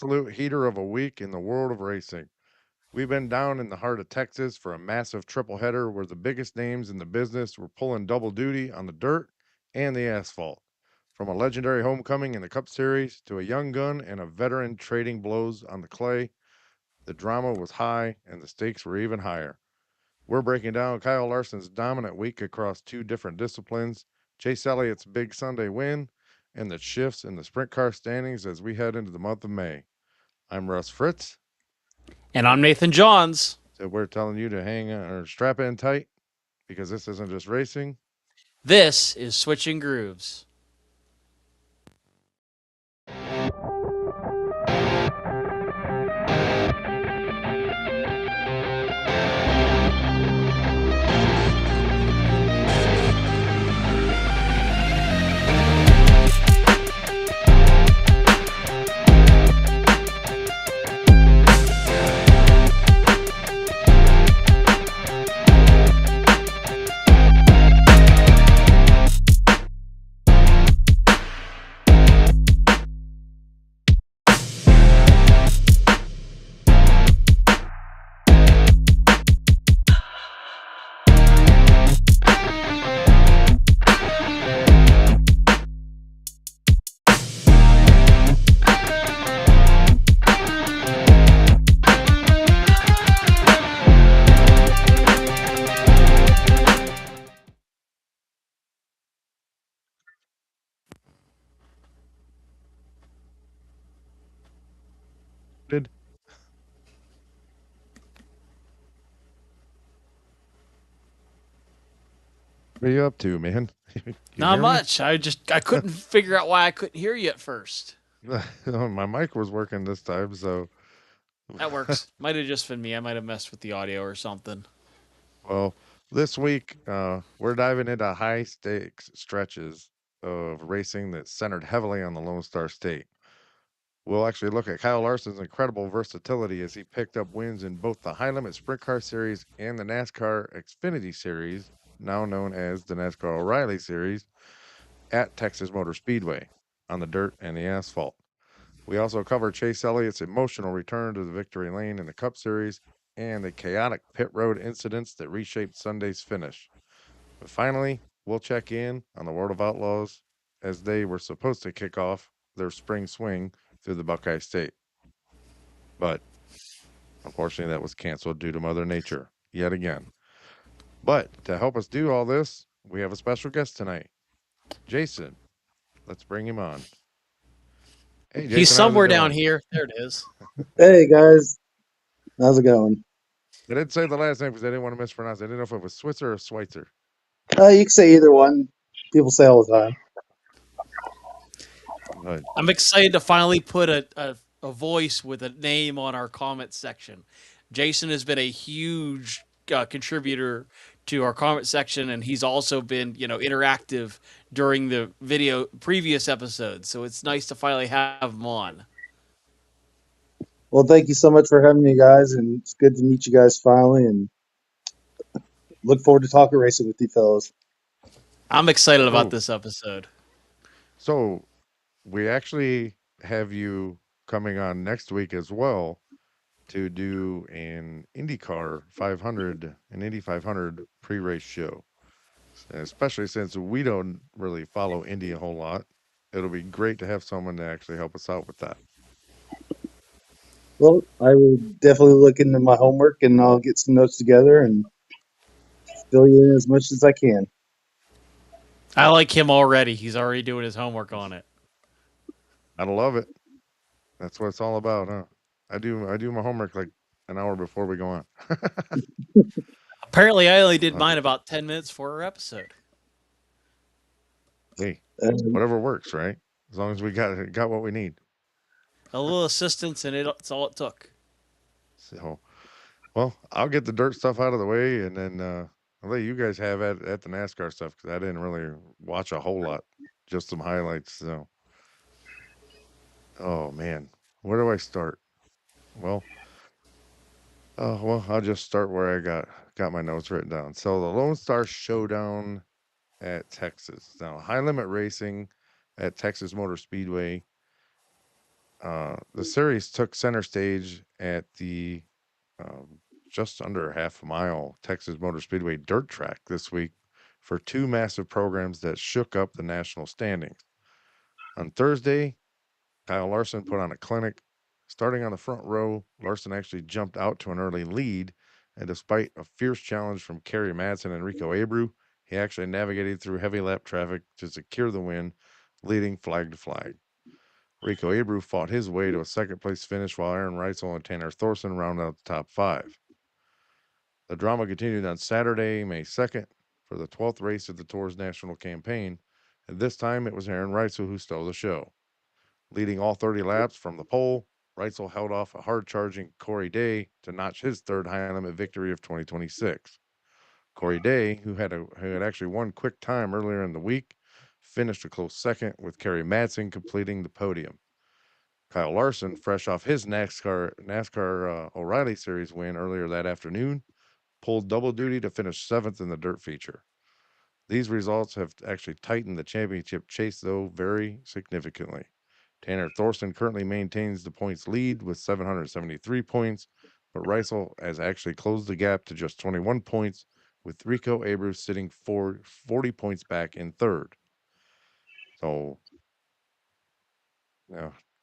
absolute heater of a week in the world of racing. We've been down in the heart of Texas for a massive triple header where the biggest names in the business were pulling double duty on the dirt and the asphalt. From a legendary homecoming in the Cup Series to a young gun and a veteran trading blows on the clay, the drama was high and the stakes were even higher. We're breaking down Kyle Larson's dominant week across two different disciplines, Chase Elliott's big Sunday win, and the shifts in the sprint car standings as we head into the month of May. I'm Russ Fritz, And I'm Nathan Johns. so we're telling you to hang on or strap in tight because this isn't just racing. This is Switchin Grooves. Did what are you up to, man? You Not hear me? much. I couldn't figure out why I couldn't hear you at first. My mic was working this time, so That works. Might have just been me. I might have messed with the audio or something. well, this week we're diving into high stakes stretches of racing that's centered heavily on the Lone Star State. We'll actually look at Kyle Larson's incredible versatility as he picked up wins in both the High Limit Sprint Car Series and the NASCAR Xfinity Series, now known as the NASCAR O'Reilly Series, at Texas Motor Speedway on the dirt and the asphalt. We also cover Chase Elliott's emotional return to the victory lane in the Cup Series and the chaotic pit road incidents that reshaped Sunday's finish. But finally, we'll check in on the World of Outlaws as they were supposed to kick off their spring swing through the Buckeye State. But unfortunately, that was canceled due to Mother Nature yet again. But to help us do all this, we have a special guest tonight, Jason. Let's bring him on. Hey, He's Jason, how's it somewhere down going? here. There it is. Hey guys, how's it going? I didn't say the last name because I didn't want to mispronounce it. I didn't know if it was Switzer or Schweitzer. You can say either one. People say all the time. But I'm excited to finally put a voice with a name on our comment section. Jason has been a huge contributor to our comment section, and he's also been, interactive during the video previous episodes. So it's nice to finally have him on. Well, thank you so much for having me, guys, and it's good to meet you guys finally. And look forward to talking racing with you fellas. I'm excited about so, this episode. so we actually have you coming on next week as well to do an IndyCar 500, an Indy 500 pre-race show. Especially since we don't really follow Indy a whole lot, it'll be great to have someone to actually help us out with that. Well, I will definitely look into my homework and I'll get some notes together and fill you in as much as I can. I like him already. He's already doing his homework on it. I love it. That's what it's all about, huh? I do my homework like an hour before we go on. Apparently, I only did Uh, mine about 10 minutes for our episode. hey, Um, whatever works, right? As long as we got what we need. A little assistance, and it's all it took. So, well, I'll get the dirt stuff out of the way, and then I'll let you guys have at the NASCAR stuff because I didn't really watch a whole lot, just some highlights. So, oh man, where do I start? Well, I'll just start where I got my notes written down. So the Lone Star Showdown at Texas. Now, high limit racing at Texas Motor Speedway The series took center stage at the just under half a mile Texas Motor Speedway dirt track this week for two massive programs that shook up the national standings. On Thursday, Kyle Larson put on a clinic. Starting on the front row, Larson actually jumped out to an early lead, and despite a fierce challenge from Kerry Madsen and Rico Abreu, he actually navigated through heavy lap traffic to secure the win, leading flag to flag. Rico Abreu fought his way to a second place finish while Aaron Reutzel and Tanner Thorson rounded out the top five. The drama continued on Saturday, May 2nd, for the 12th race of the Tour's national campaign, and this time it was Aaron Reutzel who stole the show. Leading all 30 laps from the pole, Reutzel held off a hard-charging Corey Day to notch his third high-limit victory of 2026. Corey Day, who had actually won quick time earlier in the week, finished a close second, with Kerry Madsen completing the podium. Kyle Larson, fresh off his NASCAR O'Reilly Series win earlier that afternoon, pulled double duty to finish seventh in the dirt feature. These results have actually tightened the championship chase, though, very significantly. Tanner Thorson currently maintains the points lead with 773 points, but Reisel has actually closed the gap to just 21 points, with Rico Abreu sitting 40 points back in third. So,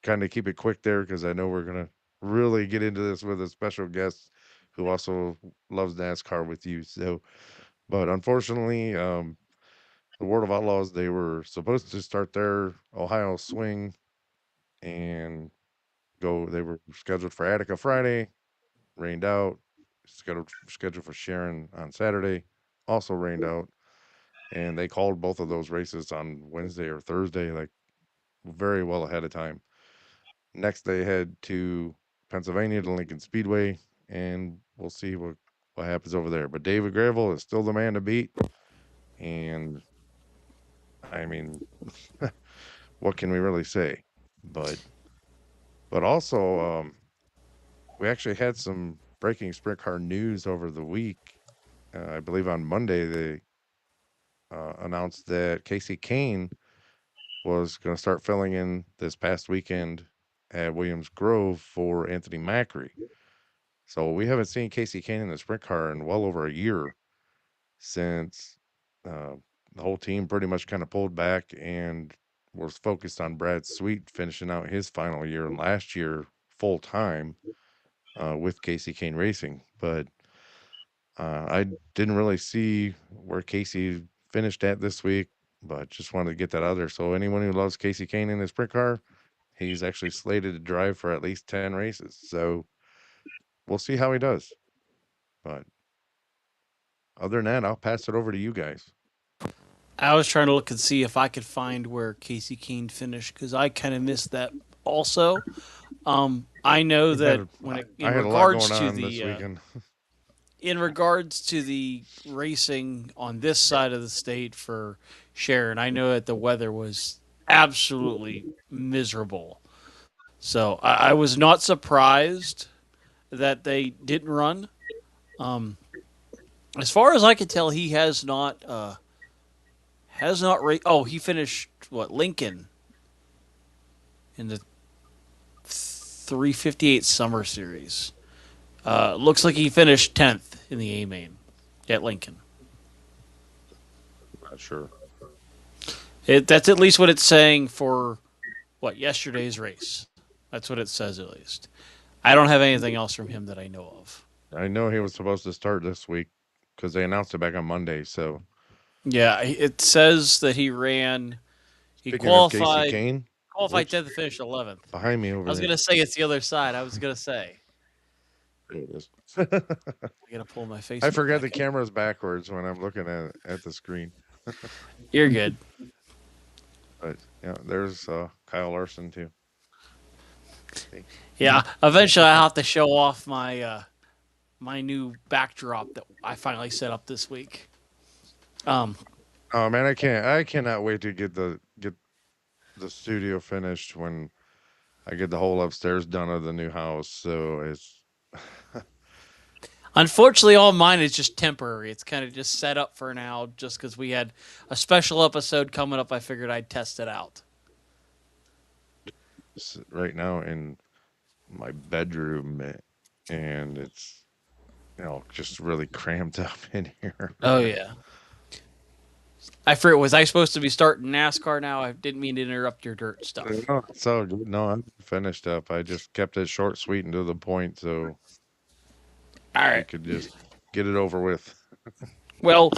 kind of keep it quick there because I know we're going to really get into this with a special guest who also loves NASCAR with you. So, but unfortunately, the World of Outlaws, they were supposed to start their Ohio swing and go. They were scheduled for Attica Friday, rained out. Scheduled for Sharon on Saturday, also rained out, and they called both of those races on Wednesday or Thursday, like very well ahead of time. Next, they head to Pennsylvania to Lincoln Speedway, and we'll see what happens over there. But David Gravel is still the man to beat, and I mean, what can we really say? But also, we actually had some breaking sprint car news over the week. I believe on Monday they announced that Casey Kane was going to start filling in this past weekend at Williams Grove for Anthony Macri. So we haven't seen Casey Kane in the sprint car in well over a year since uh, the whole team pretty much kind of pulled back and was focused on Brad Sweet finishing out his final year last year full time with Casey Kane Racing. But I didn't really see where Casey finished at this week, but just wanted to get that out there. So anyone who loves Casey Kane in his sprint car, he's actually slated to drive for at least 10 races. So we'll see how he does. But other than that, I'll pass it over to you guys. I was trying to look and see if I could find where Casey Kane finished because I kind of missed that also. I know that I had a lot going on this weekend. in regards to the racing on this side of the state for Sharon, I know that the weather was absolutely miserable. So I was not surprised that they didn't run. Um, as far as I can tell, he has not Oh, he finished what, Lincoln in the 358 Summer Series. Looks like he finished 10th in the A main at Lincoln. Not sure. That's at least what it's saying for yesterday's race. That's what it says at least. I don't have anything else from him that I know of. I know he was supposed to start this week because they announced it back on Monday. So Yeah, it says that he ran. He speaking of Casey qualified Kane, 10th and finished 11th. behind me I over was there. gonna say it's the other side. I was gonna say There it is. I gotta pull my face. I forgot the camera's backwards when I'm looking at the screen. You're good. But yeah, there's Kyle Larson too. See? Yeah, eventually I'll have to show off my new backdrop that I finally set up this week. Oh man, I cannot wait to get the studio finished when I get the whole upstairs done of the new house. So it's Unfortunately, all mine is just temporary. It's kind of just set up for now, just because we had a special episode coming up. I figured I'd test it out. right now in my bedroom, and it's just really cramped up in here. Oh yeah. I forget. Was I supposed to be starting NASCAR now? I didn't mean to interrupt your dirt stuff. No, it's all good. No, I'm finished up. I just kept it short, sweet, and to the point, so All we right. could just get it over with. Well,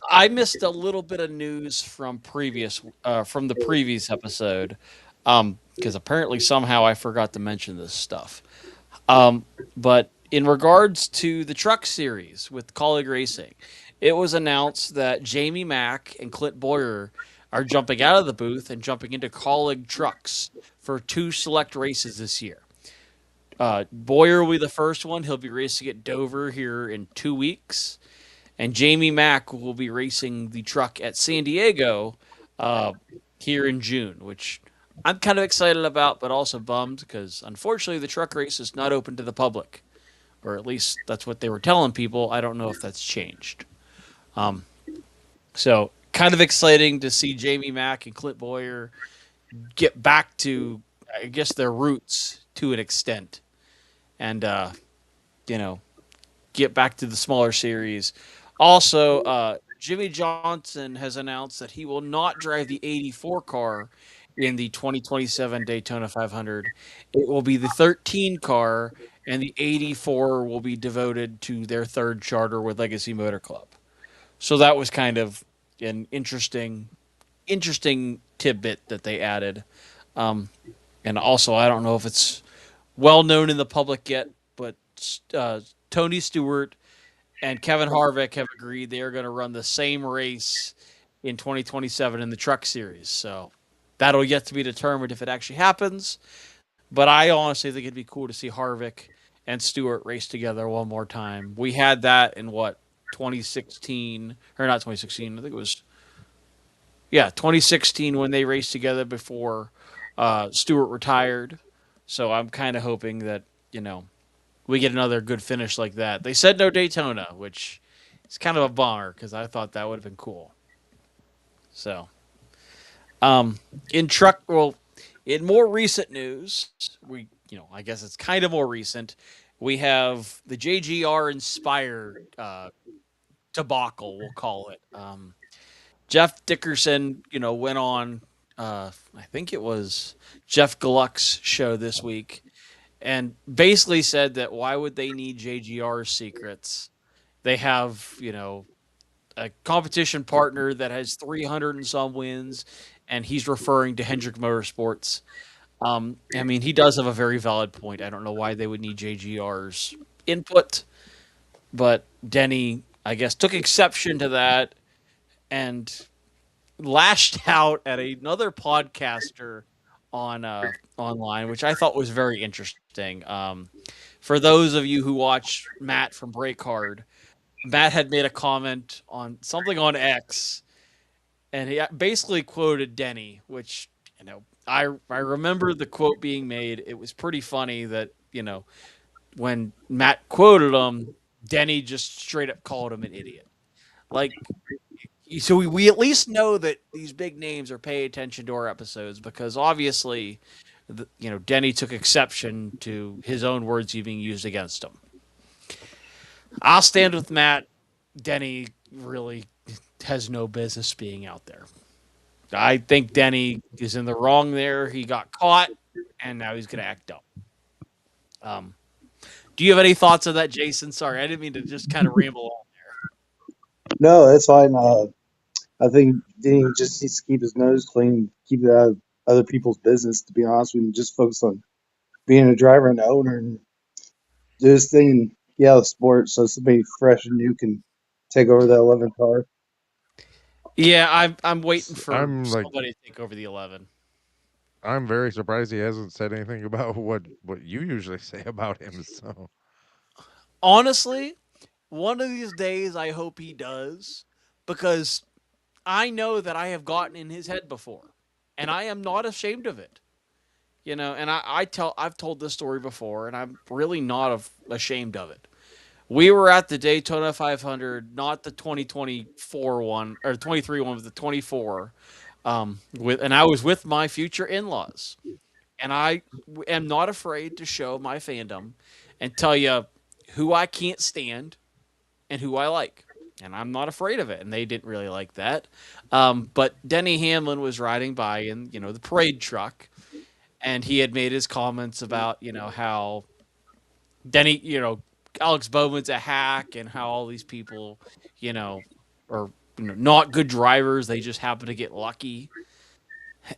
I missed a little bit of news from the previous episode, because apparently somehow I forgot to mention this stuff. But in regards to the truck series with Colleague Racing, it was announced that Jamie Mack and Clint Boyer are jumping out of the booth and jumping into Colleague trucks for 2 select races this year. Boyer will be the first one. He'll be racing at Dover here in 2 weeks. And Jamie Mack will be racing the truck at San Diego uh, here in June, which I'm kind of excited about, but also bummed because unfortunately the truck race is not open to the public, or at least that's what they were telling people. I don't know if that's changed. Um, so kind of exciting to see Jamie Mack and Clint Boyer get back to, I guess, their roots to an extent, and you know, get back to the smaller series. Also, Jimmy Johnson has announced that he will not drive the 84 car in the 2027 Daytona 500. It will be the 13 car, and the 84 will be devoted to their third charter with Legacy Motor Club. So that was kind of an interesting tidbit that they added. Um, and also, I don't know if it's well known in the public yet, but Tony Stewart and Kevin Harvick have agreed they are going to run the same race in 2027 in the Truck Series. So that'll yet to be determined if it actually happens. But I honestly think it'd be cool to see Harvick and Stewart race together one more time. We had that in what, 2016, or not 2016? I think it was, yeah, 2016 when they raced together before Stewart retired. So I'm kind of hoping that we get another good finish like that. They said no Daytona, which is kind of a bummer because I thought that would have been cool. So, um, in truck, well, in more recent news, I guess it's kind of more recent. We have the JGR inspired debacle, we'll call it. Jeff Dickerson, went on. I think it was Jeff Gluck's show this week, and basically said that why would they need JGR's secrets? They have, a competition partner that has 300 and some wins, and he's referring to Hendrick Motorsports. I mean, he does have a very valid point. I don't know why they would need JGR's input, but Denny, I guess, took exception to that and lashed out at another podcaster on online, which I thought was very interesting. For those of you who watch Matt from Breakhard, Matt had made a comment on something on X, and he basically quoted Denny, which I remember the quote being made. It was pretty funny that when Matt quoted him, Denny just straight up called him an idiot. Like, so we at least know that these big names are paying attention to our episodes because obviously, Denny took exception to his own words being used against him. I'll stand with Matt. Denny really has no business being out there. I think Denny is in the wrong there. He got caught, and now he's going to act up. Um, do you have any thoughts on that, Jason? Sorry, I didn't mean to just kind of ramble on. No, that's fine. I think Denny just needs to keep his nose clean, keep it out of other people's business, to be honest with you, and just focus on being a driver and owner and do his thing and get out of the sport so somebody fresh and new can take over that 11 car. Yeah, I'm waiting for I'm like, somebody to take over the 11. I'm very surprised he hasn't said anything about what you usually say about him. So Honestly, one of these days I hope he does because I know that I have gotten in his head before, and I am not ashamed of it. And I've told this story before, and I'm really not ashamed of it. We were at the Daytona 500, not the 2024 one or 23 one, but the 24. And I was with my future in-laws, And am not afraid to show my fandom and tell you who I can't stand and who I like. And I'm not afraid of it. And they didn't really like that. But Denny Hamlin was riding by in, the parade truck. And he had made his comments about, how Denny, Alex Bowman's a hack and how all these people, you know, are not good drivers. They just happen to get lucky.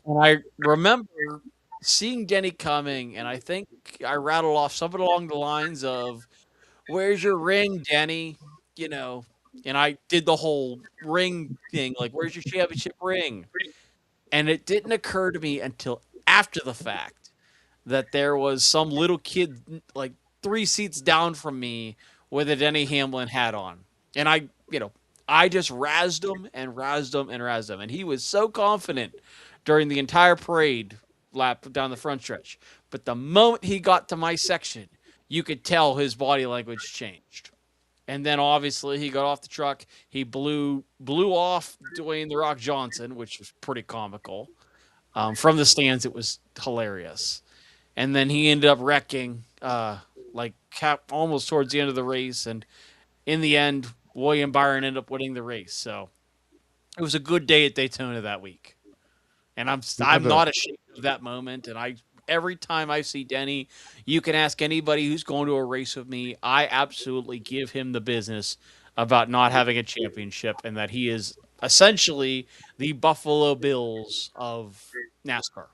And I remember seeing Denny coming, and I think I rattled off something along the lines of, "Where's your ring, Denny?" You know, and I did the whole ring thing, like, "Where's your championship ring?" And it didn't occur to me until after the fact that there was some little kid like 3 seats down from me with a Denny Hamlin hat on. And I just razzed him and razzed him and razzed him. And he was so confident during the entire parade lap down the front stretch. But the moment he got to my section, you could tell his body language changed. And then obviously he got off the truck. He blew off Dwayne the Rock Johnson, which was pretty comical. From the stands, it was hilarious. And then he ended up wrecking, almost towards the end of the race. And in the end, William Byron ended up winning the race. So it was a good day at Daytona that week. And You had I'm to not ashamed of that moment. And every time I see Denny, you can ask anybody who's going to a race with me. I absolutely give him the business about not having a championship and that he is essentially the Buffalo Bills of NASCAR.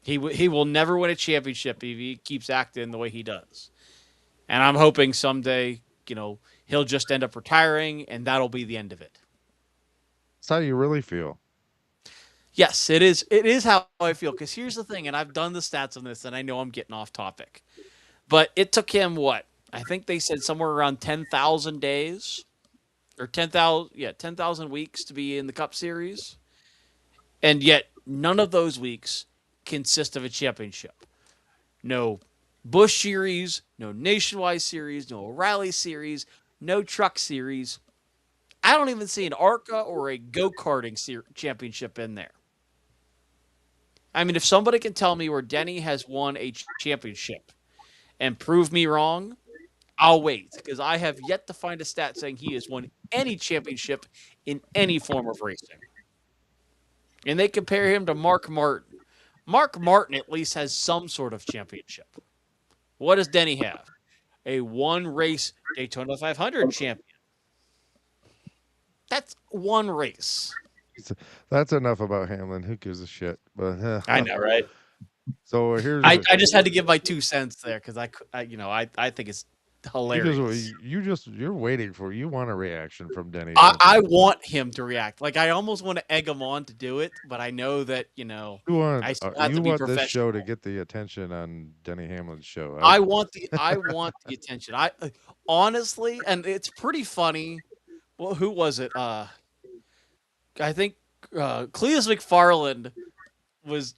He will never win a championship if he keeps acting the way he does. And I'm hoping someday, he'll just end up retiring and that'll be the end of it. That's how you really feel. Yes, it is. It is how I feel. Because here's the thing, and I've done the stats on this, and I know I'm getting off topic, but it took him what? I think they said somewhere around 10,000 days or 10,000, yeah, 10,000 weeks to be in the Cup Series, and yet none of those weeks consist of a championship. No Busch Series, no Nationwide Series, no Rally Series, no Truck Series. I don't even see an ARCA or a go karting championship in there. I mean, if somebody can tell me where Denny has won a championship and prove me wrong, I'll wait because I have yet to find a stat saying he has won any championship in any form of racing. And they compare him to Mark Martin. Mark Martin at least has some sort of championship. What does Denny have? A one race Daytona 500 champion. That's one race. That's enough about Hamlin. Who gives a shit? But I know, right? so here's I just had to give my 2 cents there because I think it's you just hilarious. you're waiting for you want a reaction from Denny, I, don't I you? want him to react. Like I almost want to egg him on to do it, but I know that I still have to You be want this show to professional. get the attention on Denny Hamlin's show. I want the attention. I honestly, and it's pretty funny. Well, who was it? I think Cleus McFarland was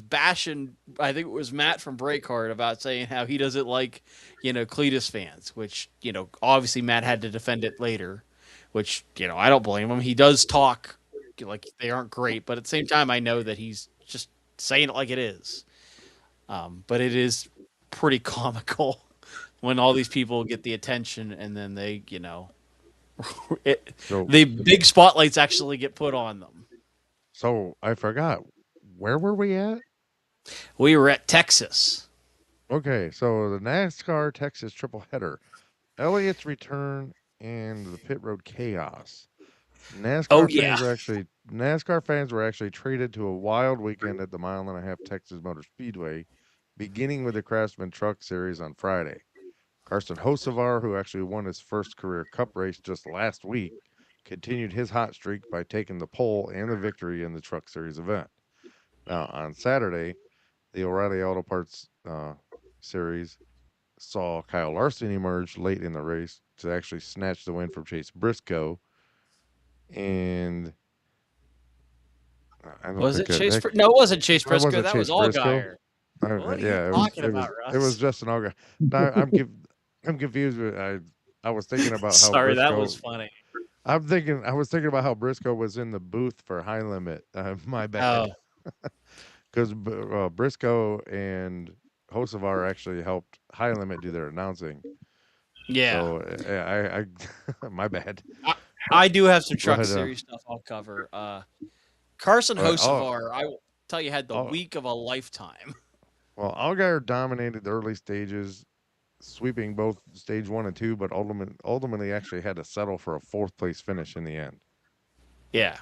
bashing. I think it was Matt from Breakheart about saying how he doesn't like Cletus fans, which obviously Matt had to defend it later, which I don't blame him. He does talk like they aren't great, but at the same time I know that he's just saying it like it is. But it is pretty comical when all these people get the attention and then they So the big spotlights actually get put on them. so I forgot. Where were we at? We were at Texas. Okay, so the NASCAR Texas triple header. Elliott's return and the pit road chaos. Oh yeah. NASCAR fans were actually treated to a wild weekend at the mile and a half Texas Motor Speedway, beginning with the Craftsman Truck Series on Friday. Carson Hocevar, who actually won his first career cup race just last week, continued his hot streak by taking the pole and the victory in the Truck Series event. Now, on Saturday, the O'Reilly Auto Parts series saw Kyle Larson emerge late in the race to actually snatch the win from Chase Briscoe. And I don't Was think it Chase? that No, it wasn't Chase that Briscoe. wasn't That was Chase Briscoe. Allgaier. What are you Yeah, talking about, it was Russ? Justin Allgaier. No, I'm confused. I was thinking about how Sorry, that was Briscoe. funny. I was thinking about how Briscoe was in the booth for High Limit. My Oh, bad. because Briscoe and Hocevar actually helped High Limit do their announcing. Yeah. So my bad. I, I do have some truck But series stuff I'll cover. Carson oh, Hocevar, I will tell you, had the oh, week of a lifetime. well, Allgaier dominated the early stages, sweeping both stage 1 and 2, but ultimately actually had to settle for a fourth place finish in the end. Yeah.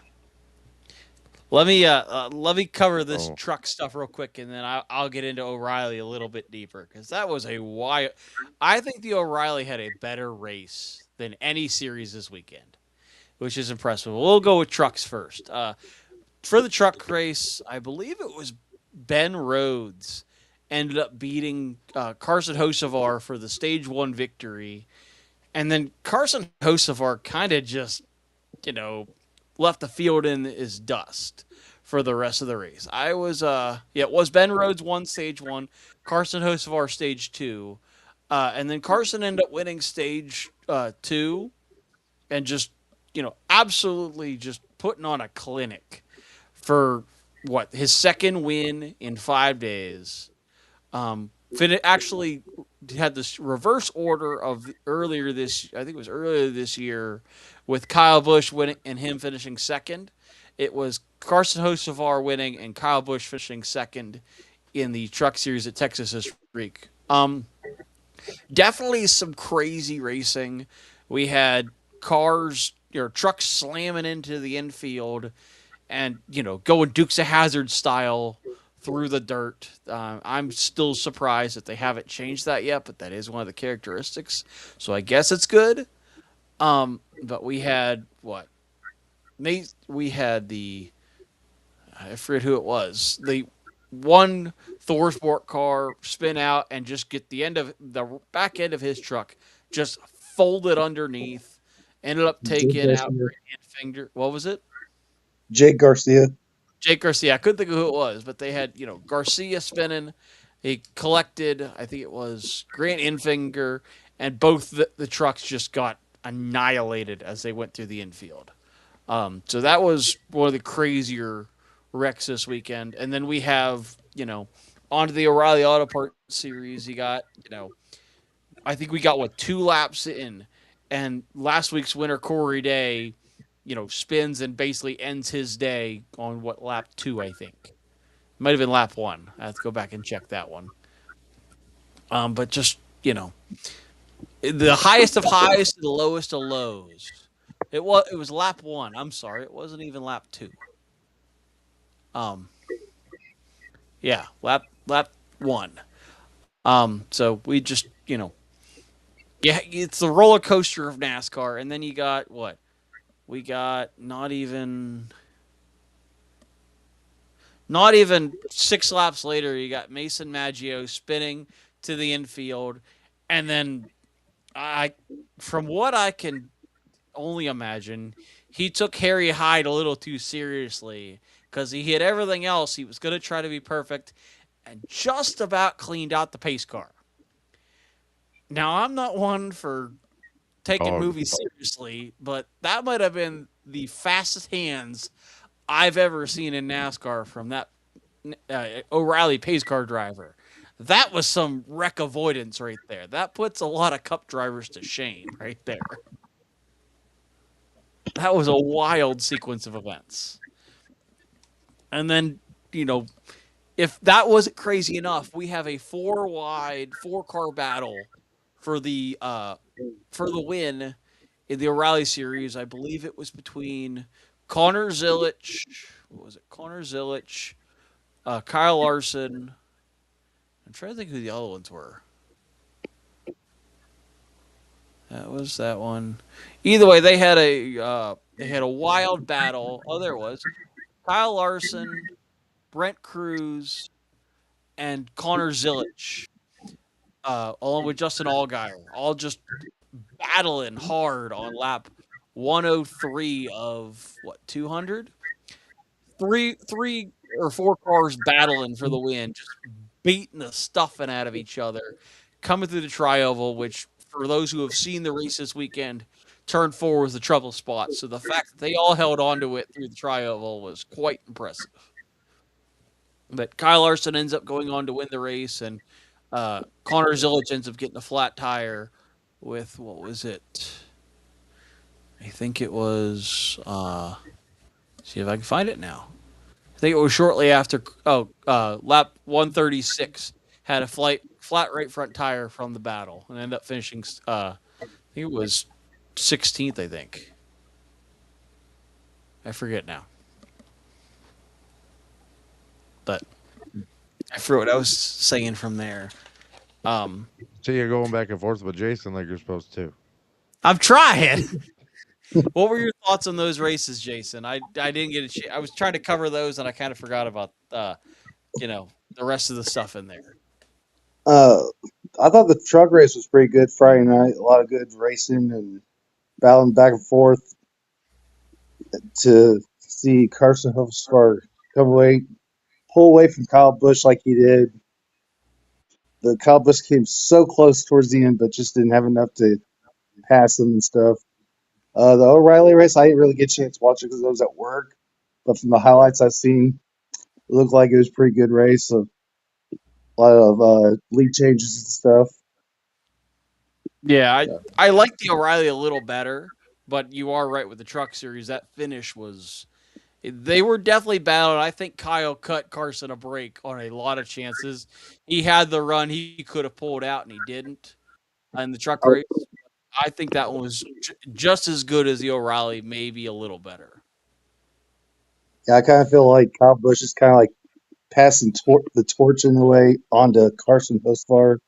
Let me cover this So truck stuff real quick, and then I'll get into O'Reilly a little bit deeper because that was a wild. I think the O'Reilly had a better race than any series this weekend, which is impressive. We'll go with trucks first. For the truck race, I believe it was Ben Rhodes ended up beating Carson Hocevar for the stage one victory, and then Carson Hocevar kind of just you know, left the field in his dust for the rest of the race. It was Ben Rhodes won stage one, Carson Hocevar stage two, and then Carson ended up winning stage two and just, absolutely just putting on a clinic for what his second win in 5 days. Finn actually had this reverse order of earlier this. I think it was earlier this year, with Kyle Busch winning and him finishing second. It was Carson Hocevar winning and Kyle Busch finishing second in the Truck Series at Texas this week. Definitely some crazy racing. We had cars, trucks slamming into the infield, and going Dukes of Hazard style through the dirt. I'm still surprised that they haven't changed that yet, but that is one of the characteristics. So I guess it's good. But we had what? We had the I forget who it was. The one Thor Sport car spin out and just get the back end of his truck just folded underneath. Ended up Jake taking out Garcia. Finger. What was it? Jake Garcia. Jake Garcia. I couldn't think of who it was, but they had, Garcia spinning. He collected, I think it was Grant Infinger, and both the trucks just got annihilated as they went through the infield. So that was one of the crazier wrecks this weekend. And then we have, onto the O'Reilly Auto Parts series. You got, I think we got, 2 laps in. And last week's winner, Corey Day, spins and basically ends his day on lap 2, I think. Might have been lap 1. I have to go back and check that one. But just, the highest of highs to the lowest of lows. It was lap 1. I'm sorry, it wasn't even lap 2. Um, yeah, lap 1. So we just, yeah, it's the roller coaster of NASCAR, and then you got what? We got not even 6 laps later, you got Mason Maggio spinning to the infield, and then from what I can only imagine, he took Harry Hyde a little too seriously because he hit everything else. He was going to try to be perfect and just about cleaned out the pace car. Now, I'm not one for taking dog. movies seriously, but that might have been the fastest hands I've ever seen in NASCAR from that O'Reilly pace car driver. That was some wreck avoidance right there. That puts a lot of cup drivers to shame right there. That was a wild sequence of events. And then, you know, if that wasn't crazy enough, we have a 4 car battle for the win in the O'Reilly series. I believe it was between Connor Zilic, what was it? Connor Zilic, Kyle Larson. I'm trying to think who the other ones were. That was that one. Either way, they had a wild battle. Oh, there it was. Kyle Larson, Brent Cruz, and Connor Zilic, along with Justin Allgaier, all just battling hard on lap 103 of what 200. Three or 4 cars battling for the win, just beating the stuffing out of each other, coming through the tri-oval, which for those who have seen the race this weekend, turn 4 was the trouble spot. So the fact that they all held on to it through the tri-oval was quite impressive. But Kyle Larson ends up going on to win the race, and Connor Zilic ends up getting a flat tire with what was it? I think it was. See if I can find it now. I think it was shortly after. Lap 136 had a flat right front tire from the battle, and ended up finishing. I think it was 16th. I think I forget now, but I forget what I was saying from there. Um, See you going back and forth with Jason like you're supposed to. I'm trying. What were your thoughts on those races, Jason? I didn't get a chance. I was trying to cover those, and I kind of forgot about the rest of the stuff in there. Uh, I thought the truck race was pretty good Friday night. A lot of good racing and battling back and forth to see Carson Hofstar come away, pull away from Kyle Busch like he did. The Kyle Busch came so close towards the end, but just didn't have enough to pass him and stuff. The O'Reilly race, I didn't really get a chance to watch it because I was at work. But from the highlights I've seen, it looked like it was a pretty good race. A lot of lead changes and stuff. Yeah, I like the O'Reilly a little better, but you are right with the Truck Series. That finish was they were definitely battled. I think Kyle cut Carson a break on a lot of chances. He had the run he could have pulled out, and he didn't. In the truck race, I think that one was just as good as the O'Reilly, maybe a little better. Yeah, I kind of feel like Kyle Busch is kind of like passing the torch in a way onto Carson Hostvar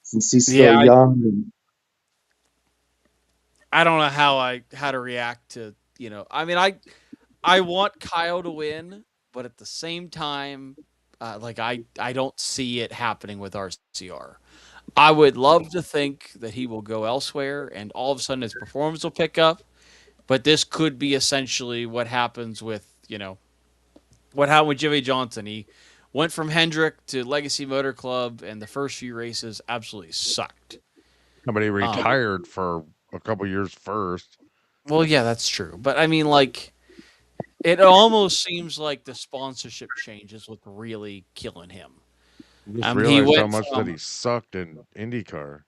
since he's Yeah, still young. And I don't know how to react to I mean I want Kyle to win, but at the same time, like I don't see it happening with RCR. I would love to think that he will go elsewhere, and all of a sudden his performance will pick up. But this could be essentially what happens with what happened with Jimmy Johnson. He went from Hendrick to Legacy Motor Club, and the first few races absolutely sucked. But he Um, retired for a couple years first. well, yeah, that's true, but I mean, like, it almost seems like the sponsorship change is what's really killing him. Just He realized how went much that from he sucked in IndyCar.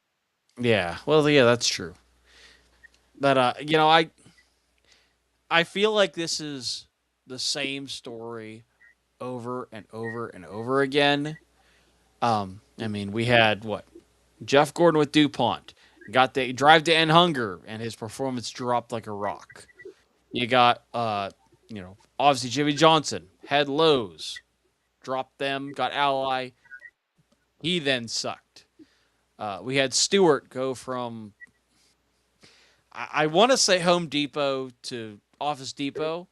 yeah, well, yeah, that's true. But I feel like this is the same story over and over and over again. I mean, we had what Jeff Gordon with DuPont got the drive to end hunger, and his performance dropped like a rock. You got obviously Jimmy Johnson had lows, dropped them, got Ally. He then sucked. We had Stewart go from I want to say Home Depot to Office Depot,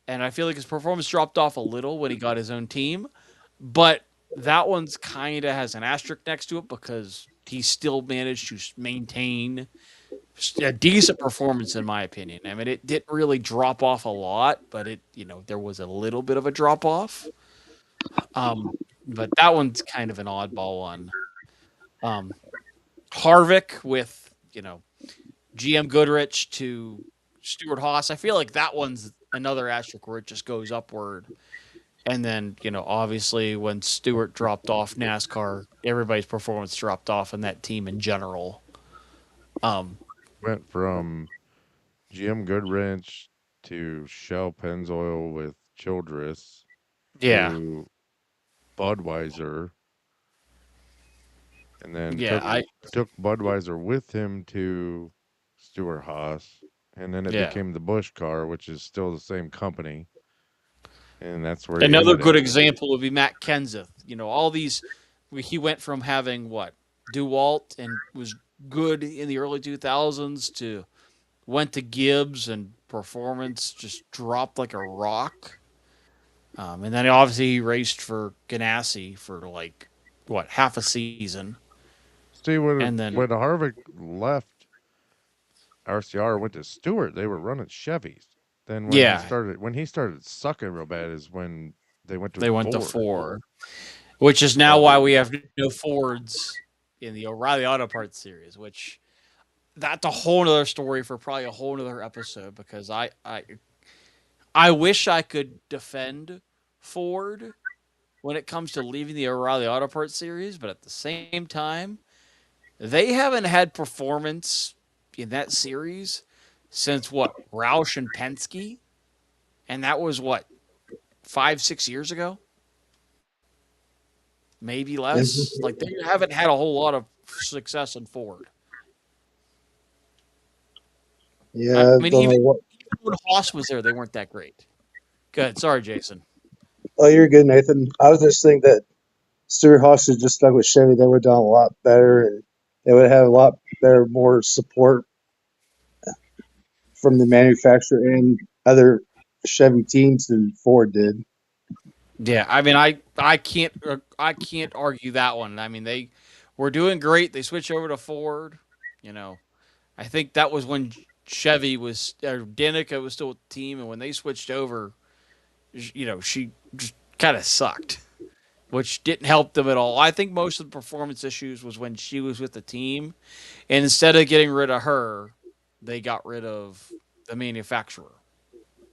and I feel like his performance dropped off a little when he got his own team, but that one's kind of has an asterisk next to it because he still managed to maintain a decent performance in my opinion. I mean, it didn't really drop off a lot, but there was a little bit of a drop off. Um, but that one's kind of an oddball one. Um, Harvick with GM Goodrich to Stuart Haas. I feel like that one's another asterisk where it just goes upward. And then, obviously when Stewart dropped off NASCAR, everybody's performance dropped off in that team in general. Um, Went from GM Goodwrench to Shell Pennzoil with Childress yeah, to Budweiser, and then yeah, took Budweiser with him to Stewart Haas, and then it yeah. became the Bush car, which is still the same company, and that's where he Another ended good it. example would be Matt Kenseth. All these, he went from having what DeWalt and was good in the early 2000s to went to Gibbs and performance just dropped like a rock. And then obviously he raced for Ganassi for like what half a season, See, and then when Harvick left RCR, went to Stewart, they were running Chevys. Then yeah, when he started sucking real bad is when they went to they went to Ford. four, which is now why we have no Fords in the O'Reilly Auto Parts series. Which that's a whole other story for probably a whole other episode because I wish I could defend Ford when it comes to leaving the O'Reilly Auto Parts series, but at the same time, they haven't had performance in that series since what, Roush and Penske, and that was what, 5, 6 years ago, maybe And, less. Like they haven't had a whole lot of success in Ford. I yeah, I mean, don't know what. even when Haas was there, they weren't that great. Good. Sorry, Jason. Oh, you're good, Nathan. I was just thinking that Stuart Haas had just stuck with Chevy. They would have done a lot better, and they would have a lot better, more support from the manufacturer and other Chevy teams than Ford did. Yeah, I mean, I can't argue that one. I mean, they were doing great. They switched over to Ford. You know, I think that was when Chevy was Danica was still with the team, and when they switched over, she just kind of sucked, which didn't help them at all. I think most of the performance issues was when she was with the team, and instead of getting rid of her, they got rid of the manufacturer.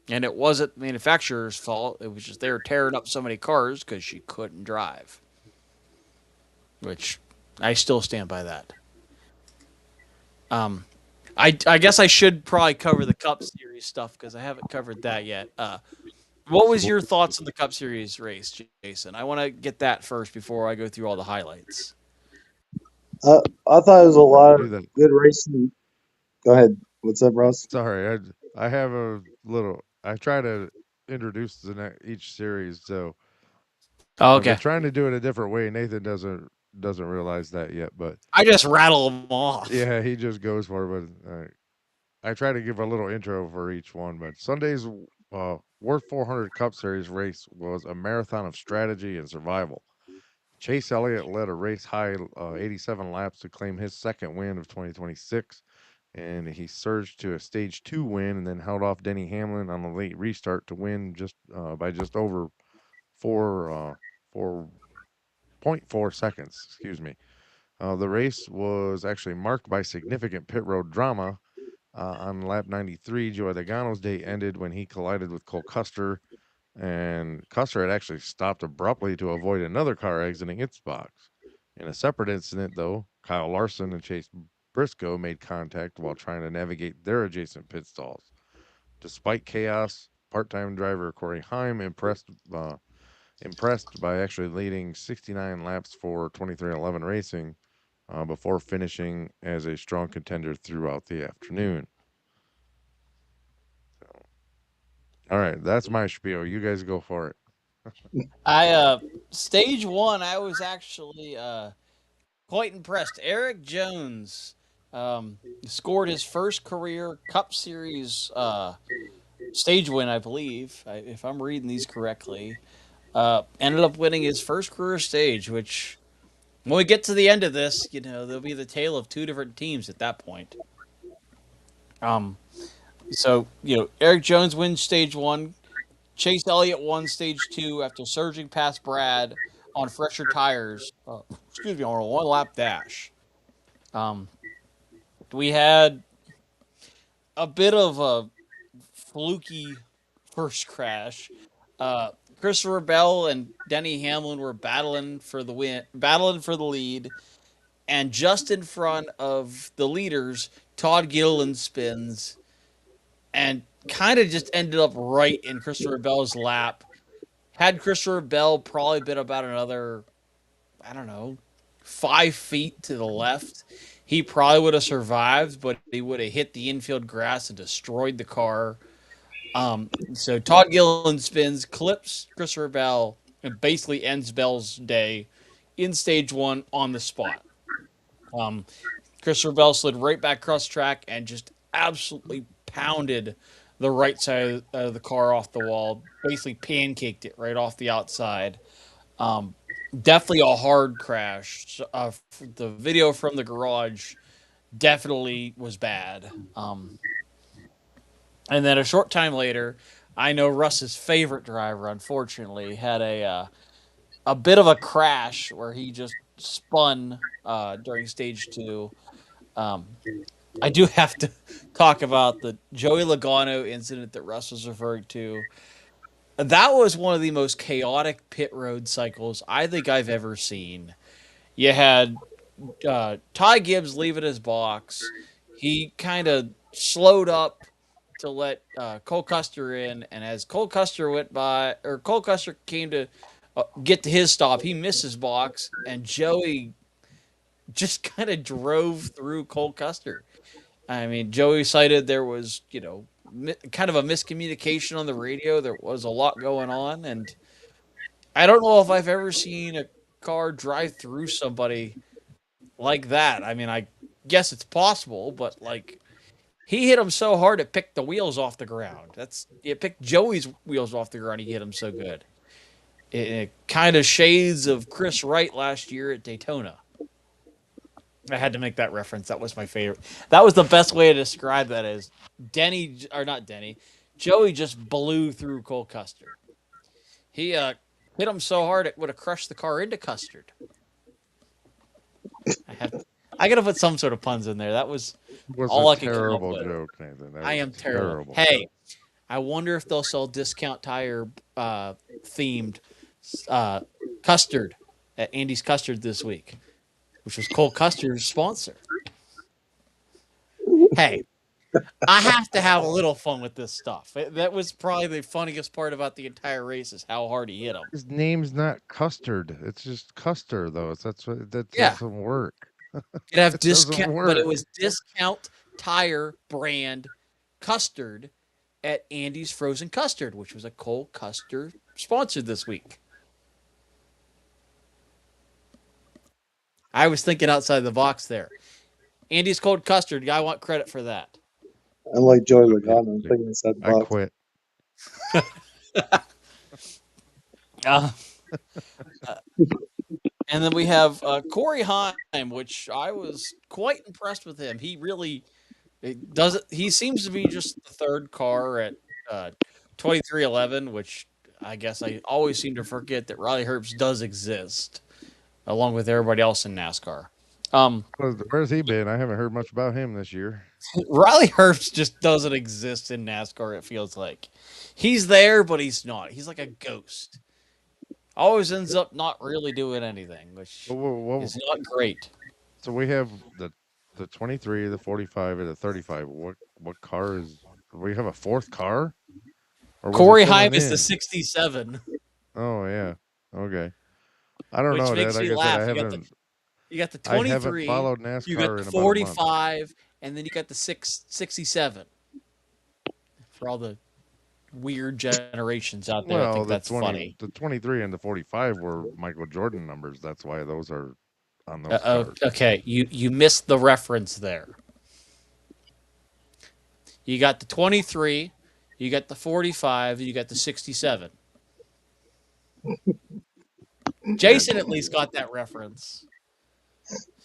And it wasn't the manufacturer's fault. It was just they were tearing up so many cars because she couldn't drive, which I still stand by that. Um, I guess I should probably cover the Cup Series stuff because I haven't covered that yet. What was your thoughts on the Cup Series race, Jason? I want to get that first before I go through all the highlights. I thought it was a lot Do of that. good racing. Go ahead. What's up, Ross? Sorry, I have a little. I try to introduce each series, so Oh, I've been okay. trying to do it a different way. Nathan doesn't realize that yet, but I just rattle them off. yeah, he just goes for it. But I try to give a little intro for each one. But Sunday's Worth 400 Cup Series race was a marathon of strategy and survival. Chase Elliott led a race high 87 laps to claim his second win of 2026, and he surged to a stage two win and then held off Denny Hamlin on a late restart to win just by just over 4.4 seconds. Excuse me. The race was actually marked by significant pit road drama. On lap 93, Joey Logano's day ended when he collided with Cole Custer, and Custer had actually stopped abruptly to avoid another car exiting its box. In a separate incident, though, Kyle Larson and Chase Briscoe made contact while trying to navigate their adjacent pit stalls. Despite chaos, part-time driver Corey Heim impressed by actually leading 69 laps for 2311 Racing before finishing as a strong contender throughout the afternoon. All right, that's my spiel. You guys go for it. I stage one, I was actually quite impressed. Eric Jones scored his first career Cup Series stage win, I believe, if I'm reading these correctly. Ended up winning his first career stage, which when we get to the end of this, there'll be the tale of two different teams at that point. Um, so Eric Jones wins stage one. Chase Elliott won stage two after surging past Brad on fresher tires. Excuse me, on a one lap dash. Um, we had a bit of a fluky first crash. Uh, Christopher Bell and Denny Hamlin were battling for the win, battling for the lead, and just in front of the leaders, Todd Gilliland spins and kind of just ended up right in Christopher Bell's lap. Had Christopher Bell probably been about another, I don't know, 5 feet to the left, he probably would have survived, but he would have hit the infield grass and destroyed the car. So Todd Gilliland spins, clips Christopher Bell, and basically ends Bell's day in stage one on the spot. Um, Christopher Bell slid right back across track and just absolutely pounded the right side of the car off the wall, basically pancaked it right off the outside. Um, Definitely a hard crash. The video from the garage definitely was bad. And then a short time later, I know Russ's favorite driver, unfortunately, had a bit of a crash where he just spun during stage two. Um, I do have to talk about the Joey Logano incident that Russ was referring to. That was one of the most chaotic pit road cycles I think I've ever seen. You had Ty Gibbs leaving his box. He kind of slowed up to let Cole Custer in, and as Cole Custer went by, or Cole Custer came to get to his stop, he missed his box, and Joey just kind of drove through Cole Custer. I mean, Joey cited there was, kind of a miscommunication on the radio. There was a lot going on, and I don't know if I've ever seen a car drive through somebody like that. I mean, I guess it's possible, but like he hit him so hard it picked the wheels off the ground. It picked Joey's wheels off the ground. He hit him so good. It kind of shades of Chris Wright last year at Daytona. I had to make that reference. That was my favorite. That was the best way to describe that is Denny or not Denny. Joey just blew through Cole Custer. He hit him so hard it would have crushed the car into Custard. I gotta put some sort of puns in there. That was It was a all I could come up terrible with. joke, Nathan. That I was am terrible. terrible. Hey, I wonder if they'll sell discount tire themed uh, custard at Andy's Custard this week, which was Cole Custer's sponsor. Hey, I have to have a little fun with this stuff. That was probably the funniest part about the entire race is how hard he hit him. His name's not Custard. It's just Custer, though. That Yeah, doesn't work. it have It doesn't discount, but it work. was discount tire brand custard at Andy's Frozen Custard, which was a Cole Custer sponsored this week. I was thinking outside the box there. Andy's Cold Custard, I want credit for that. Unlike Joey Yeah, Logano, I'm thinking inside the I box. quit. Uh, and then we have Corey Heim, which I was quite impressed with him. He really does it. He seems to be just the third car at 2311, which I guess I always seem to forget that Riley Herbst does exist, along with everybody else in NASCAR. Where's he been? I haven't heard much about him this year. Riley Herbst just doesn't exist in NASCAR, it feels like. He's there, but he's not. He's like a ghost. Always ends up not really doing anything, which is not great. So we have the 23, the 45, and the 35. What car is? Do we have a fourth car? Or was Corey he filling Heim is the in? 67, Oh yeah. Okay. I don't which know, makes Dad. me Like I said, laugh. You got the I haven't 23, followed you got NASCAR the in about a month. 45, and then you got the 67. For all the weird generations out there, I Well, think that's funny. the 23 and the 45 were Michael Jordan numbers. That's why those are on those cars. Okay, you missed the reference there. You got the 23, you got the 45, you got the 67. Jason at least got that reference.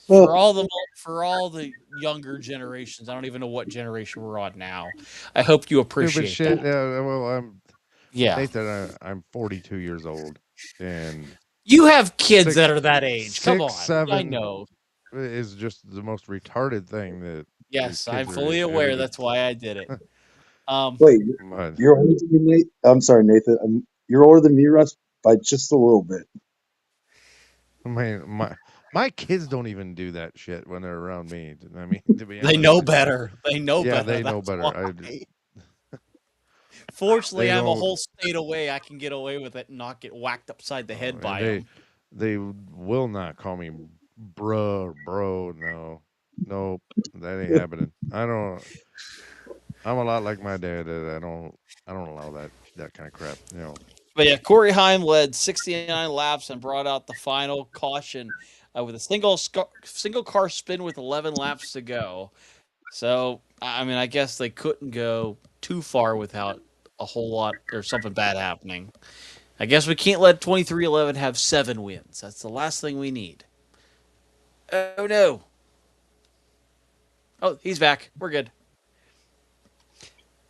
For all the younger generations, I don't even know what generation we're on now. I hope you Stupid appreciate shit. that. Yeah, well, Yeah. Nathan, I'm 42 years old, and You have kids that six, are that age. Come six, on. I seven know. is just the most retarded thing that these Yes, I'm kids fully are ever aware. gonna. That's why I did it. Wait, But, you're older than me, Nate? I'm sorry, Nathan. You're older than me, Russ, by just a little bit. I mean, my kids don't even do that shit when they're around me. I mean, to be They honest know with you. better. They know Yeah, better. they know That's better. why. Fortunately, They I'm a don't. whole state away. I can get away with it and not get whacked upside the head And by them. they will not call me bruh or bro. No, nope, that ain't happening. I don't. I'm a lot like my dad. I don't allow that kind of crap. You know. But yeah, Corey Heim led 69 laps and brought out the final caution with a single car spin with 11 laps to go. So, I mean, I guess they couldn't go too far without a whole lot or something bad happening. I guess we can't let 2311 have 7 wins. That's the last thing we need. Oh, no. Oh, he's back. We're good.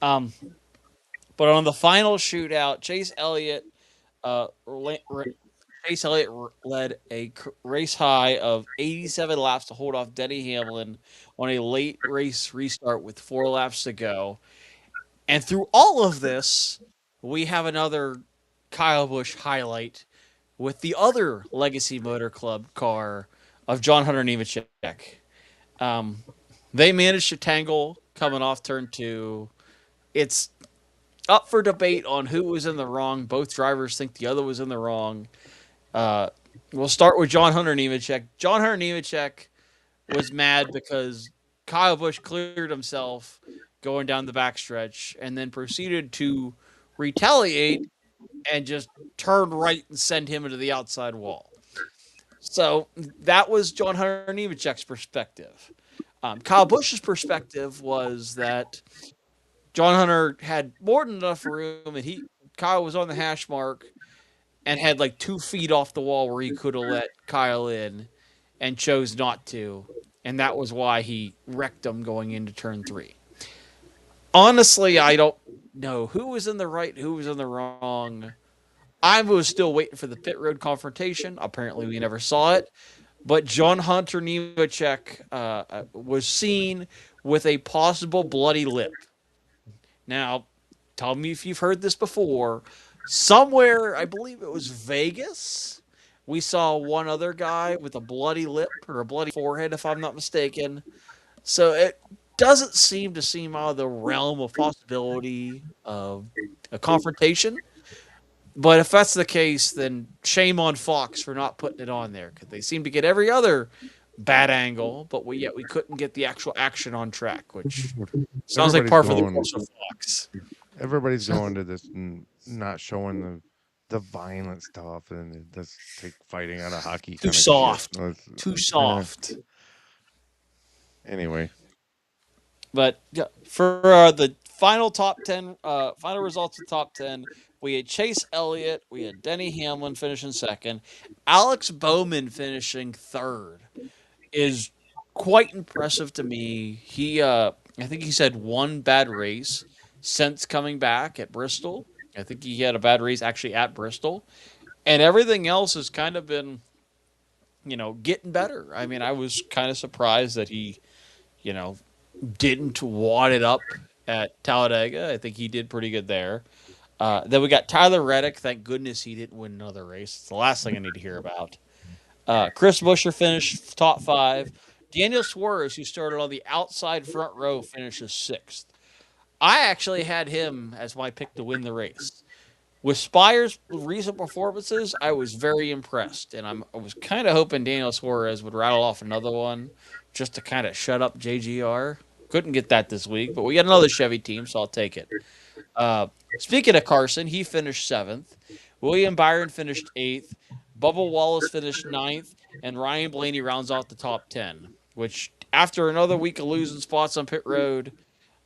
Um, but on the final shootout, uh, Chase Elliott led a race high of 87 laps to hold off Denny Hamlin on a late race restart with 4 laps to go. And through all of this, we have another Kyle Busch highlight with the other Legacy Motor Club car of John Hunter Nemechek. Um, they managed to tangle coming off turn two. It's up for debate on who was in the wrong. Both drivers think the other was in the wrong. Uh, we'll start with John Hunter Nemechek. John Hunter Nemechek was mad because Kyle Busch cleared himself going down the backstretch and then proceeded to retaliate and just turn right and send him into the outside wall. So that was John Hunter Nemechek's perspective. Kyle Busch's perspective was that John Hunter had more than enough room, and Kyle was on the hash mark and had like 2 feet off the wall where he could have let Kyle in, and chose not to, and that was why he wrecked him going into turn three. Honestly, I don't know who was in the right, who was in the wrong. I was still waiting for the pit road confrontation. Apparently, we never saw it. But John Hunter Nemechek was seen with a possible bloody lip. Now, tell me if you've heard this before. Somewhere, I believe it was Vegas, we saw one other guy with a bloody lip or a bloody forehead, if I'm not mistaken. So it doesn't seem out of the realm of possibility of a confrontation. But if that's the case, then shame on Fox for not putting it on there because they seem to get every other bad angle, but yet we couldn't get the actual action on track, which sounds like Everybody's par for the going. course of Fox. Everybody's going to this not showing the violent stuff and this take fighting out of hockey Too kind of shit. soft, too soft. Anyway, But yeah, for the final top 10, final results of top 10, we had Chase Elliott, we had Denny Hamlin finishing second, Alex Bowman finishing third. Is quite impressive to me. I think he's had one bad race since coming back at Bristol. I think he had a bad race actually at Bristol, and everything else has kind of been, getting better. I mean, I was kind of surprised that he, you know, didn't wad it up at Talladega. I think he did pretty good there. Then we got Tyler Reddick. Thank goodness he didn't win another race. It's the last thing I need to hear about. Chris Buescher finished top five. Daniel Suarez, who started on the outside front row, finishes sixth. I actually had him as my pick to win the race. With Spire's recent performances, I was very impressed, and I was kind of hoping Daniel Suarez would rattle off another one just to kind of shut up JGR. Couldn't get that this week, but we got another Chevy team, so I'll take it. Uh, Speaking of Carson, he finished seventh. William Byron finished eighth. Bubba Wallace finished ninth, and Ryan Blaney rounds out the top 10. Which, after another week of losing spots on pit road,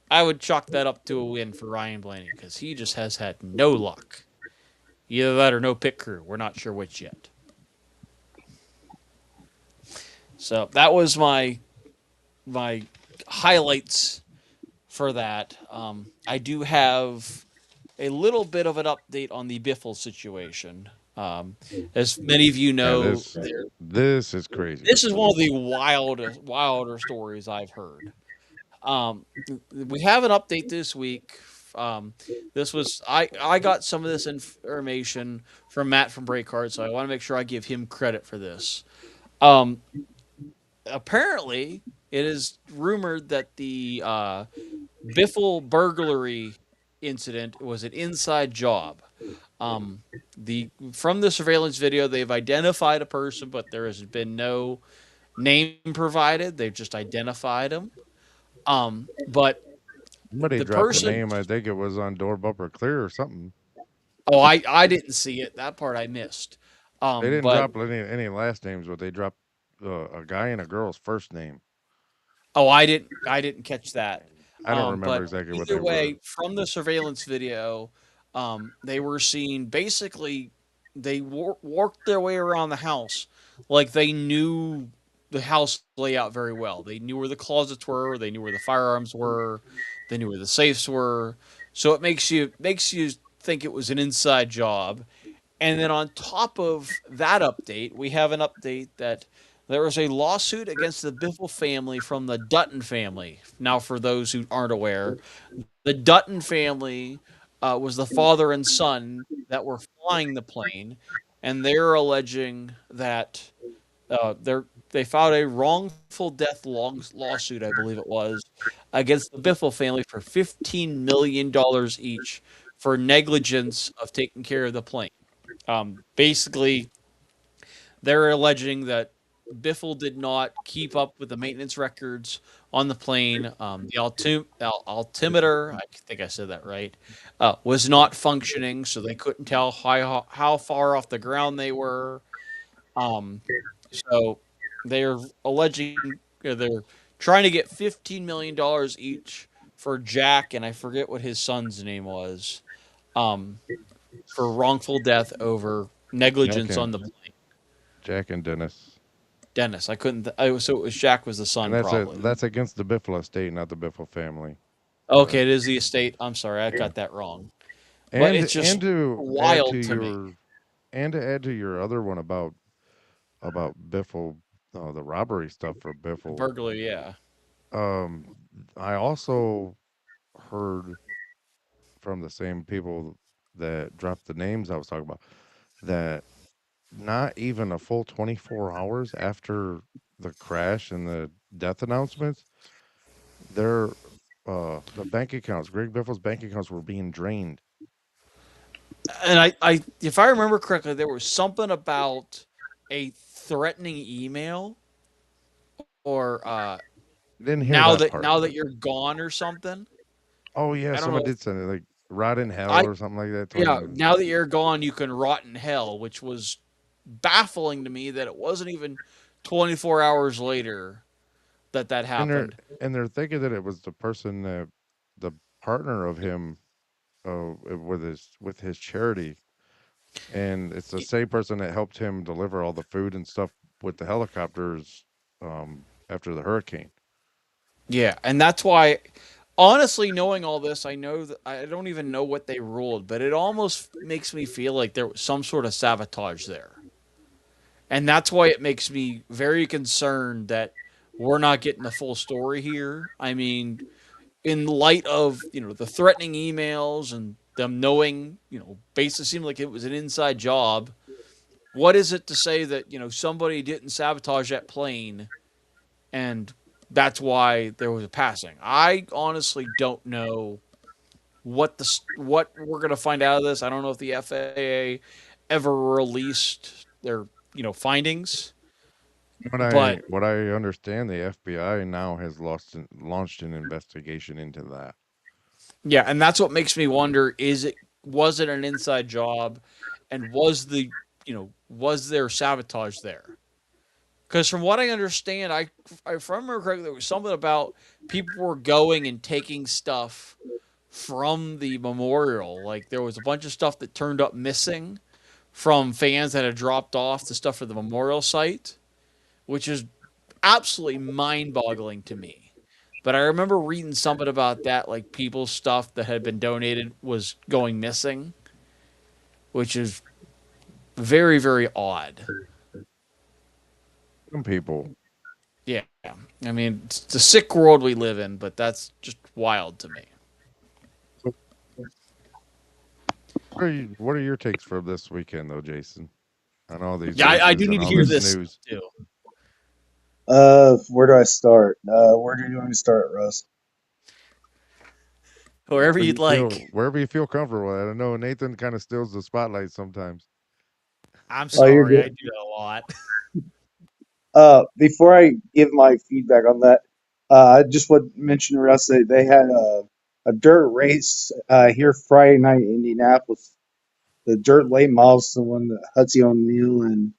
I would chalk that up to a win for Ryan Blaney because he just has had no luck. Either that or no pit crew. We're not sure which yet. So that was my highlights for that. I do have a little bit of an update on the Biffle situation. As many of you yeah, know, this is crazy. this is one of the wilder stories I've heard. We have an update this week. This was I got some of this information from Matt from Breakard, so I want to make sure I give him credit for this. Um, Apparently, it is rumored that the Biffle burglary incident was an inside job. The From the surveillance video, they've identified a person, but there has been no name provided. They've just identified him. But Somebody the dropped a person, name. I think it was on Door Bumper Clear or something. oh, I didn't see it. That part I missed. They didn't But drop any last names, but they dropped a guy and a girl's first name. oh, I didn't catch that. I don't remember But exactly what they either were. way, from the surveillance video, they were seen basically they worked their way around the house like they knew the house layout very well. They knew where the closets were, they knew where the firearms were, they knew where the safes were. So it makes you think it was an inside job. And then on top of that update, we have an update that there was a lawsuit against the Biffle family from the Dutton family. Now, for those who aren't aware, the Dutton family was the father and son that were flying the plane, and they're alleging that they filed a wrongful death lawsuit, I believe it was, against the Biffle family for $15 million each for negligence of taking care of the plane. Basically, they're alleging that Biffle did not keep up with the maintenance records on the plane. The altimeter, I think I said that right, was not functioning, so they couldn't tell how far off the ground they were. Um, so they're alleging they're trying to get $15 million each for Jack, and I forget what his son's name was, um, for wrongful death over Jack negligence on and the plane. Jack and Dennis. Dennis, I couldn't. So it was Jack was the And son, probably. that's against the Biffle estate, not the Biffle family. But Okay, it is the estate. I'm sorry, I got that wrong. But and it's just to add to wild to me. your other one about Biffle, the robbery stuff for Biffle. Burglar, yeah. Um, I also heard from the same people that dropped the names I was talking about that not even a full 24 hours after the crash and the death announcements, their the bank accounts, Greg Biffle's bank accounts were being drained. And if I remember correctly, there was something about a threatening email or Didn't hear that part, now that but you're gone or something. oh yeah, I don't someone know. did send it like rot in hell I or something like that. Told Yeah, him, now that you're gone, you can rot in hell, which was baffling to me that it wasn't even 24 hours later that and happened. they're thinking that it was the person that the partner of him with his charity, and it's the same person that helped him deliver all the food and stuff with the helicopters after the hurricane. Yeah, and that's why, honestly, knowing all this, I know that I don't even know what they ruled, but it almost makes me feel like there was some sort of sabotage there. And that's why it makes me very concerned that we're not getting the full story here. I mean, in light of, the threatening emails and them knowing, basically seemed like it was an inside job. What is it to say that, somebody didn't sabotage that plane and that's why there was a passing? I honestly don't know what we're going to find out of this. I don't know if the FAA ever released their, findings, but What I understand, the FBI now has launched an investigation into that. yeah, and that's what makes me wonder, was it an inside job, and was there sabotage there? Because from what I understand, if I remember correctly, there was something about people were going and taking stuff from the memorial. Like there was a bunch of stuff that turned up missing from fans that had dropped off the stuff for the memorial site, which is absolutely mind-boggling to me. But I remember reading something about that, like people's stuff that had been donated was going missing, which is very, very odd. Some people. Yeah. I mean, it's a sick world we live in, but that's just wild to me. So what are your takes for this weekend, though, Jason? On all these Yeah, I do races and need to all hear this this news. too. Where do I start? Where do you want me to start, Russ? Wherever you'd like. Wherever you feel comfortable at. I know Nathan kind of steals the spotlight sometimes. I'm Oh, you're sorry, I good. do that a lot. Before I give my feedback on that, I just would mention, Russ, they had a dirt race here Friday night in Indianapolis. The dirt late models, the one that Hudson O'Neill and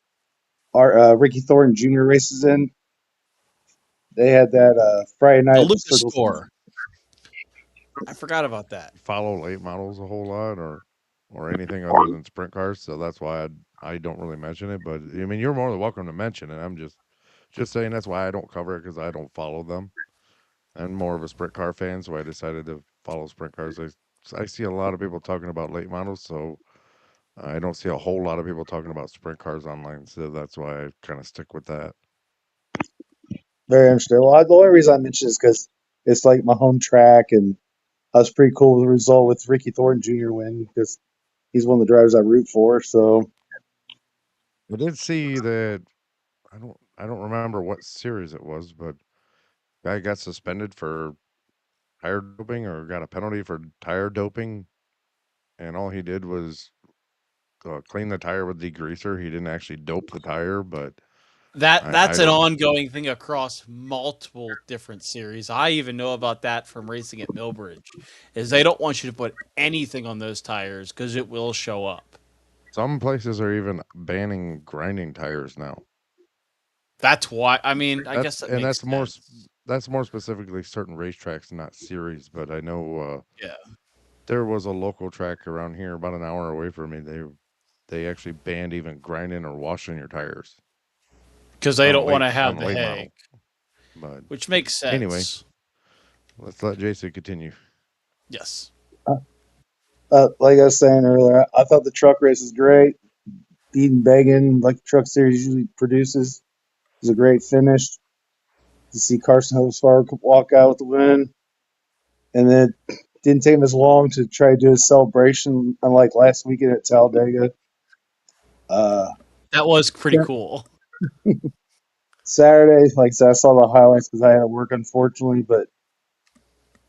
Ricky Thornton Jr. races in. They had that Friday The night at the Lucas Circle City. score. I forgot about that. Follow late models a whole lot, or anything other than sprint cars, so that's why I don't really mention it. But I mean, you're more than welcome to mention it. I'm just saying that's why I don't cover it because I don't follow them. I'm more of a sprint car fan, so I decided to follow sprint cars. I see a lot of people talking about late models, so I don't see a whole lot of people talking about sprint cars online. So that's why I kind of stick with that. Very interesting. Well, the only reason I mention is because it's like my home track, and I was pretty cool with the result with Ricky Thornton Jr. win because he's one of the drivers I root for. So I did see that. I don't remember what series it was, but guy got suspended for tire doping or got a penalty for tire doping, and all he did was clean the tire with degreaser. He didn't actually dope the tire, but I That's an don't. ongoing thing across multiple different series. I even know about that from racing at Millbridge, is they don't want you to put anything on those tires because it will show up. Some places are even banning grinding tires now. That's why. I mean, I That's guess that and makes sense. that's more specifically certain racetracks, not series. But I know Yeah, there was a local track around here, about an hour away from me. They actually banned even grinding or washing your tires because they on a don't want late to on have a the late headache, model. But which makes anyway, sense. let's let Jason continue. Yes. like I was saying earlier, I thought the truck race was great. Beating Beggin, like the truck series usually produces, was a great finish. To see Carson Hosfar walk out with the win, and then didn't take him as long to try to do his celebration, unlike last weekend at Talladega. Uh, That was pretty cool. Saturday, like I said, I saw the highlights because I had to work, unfortunately. But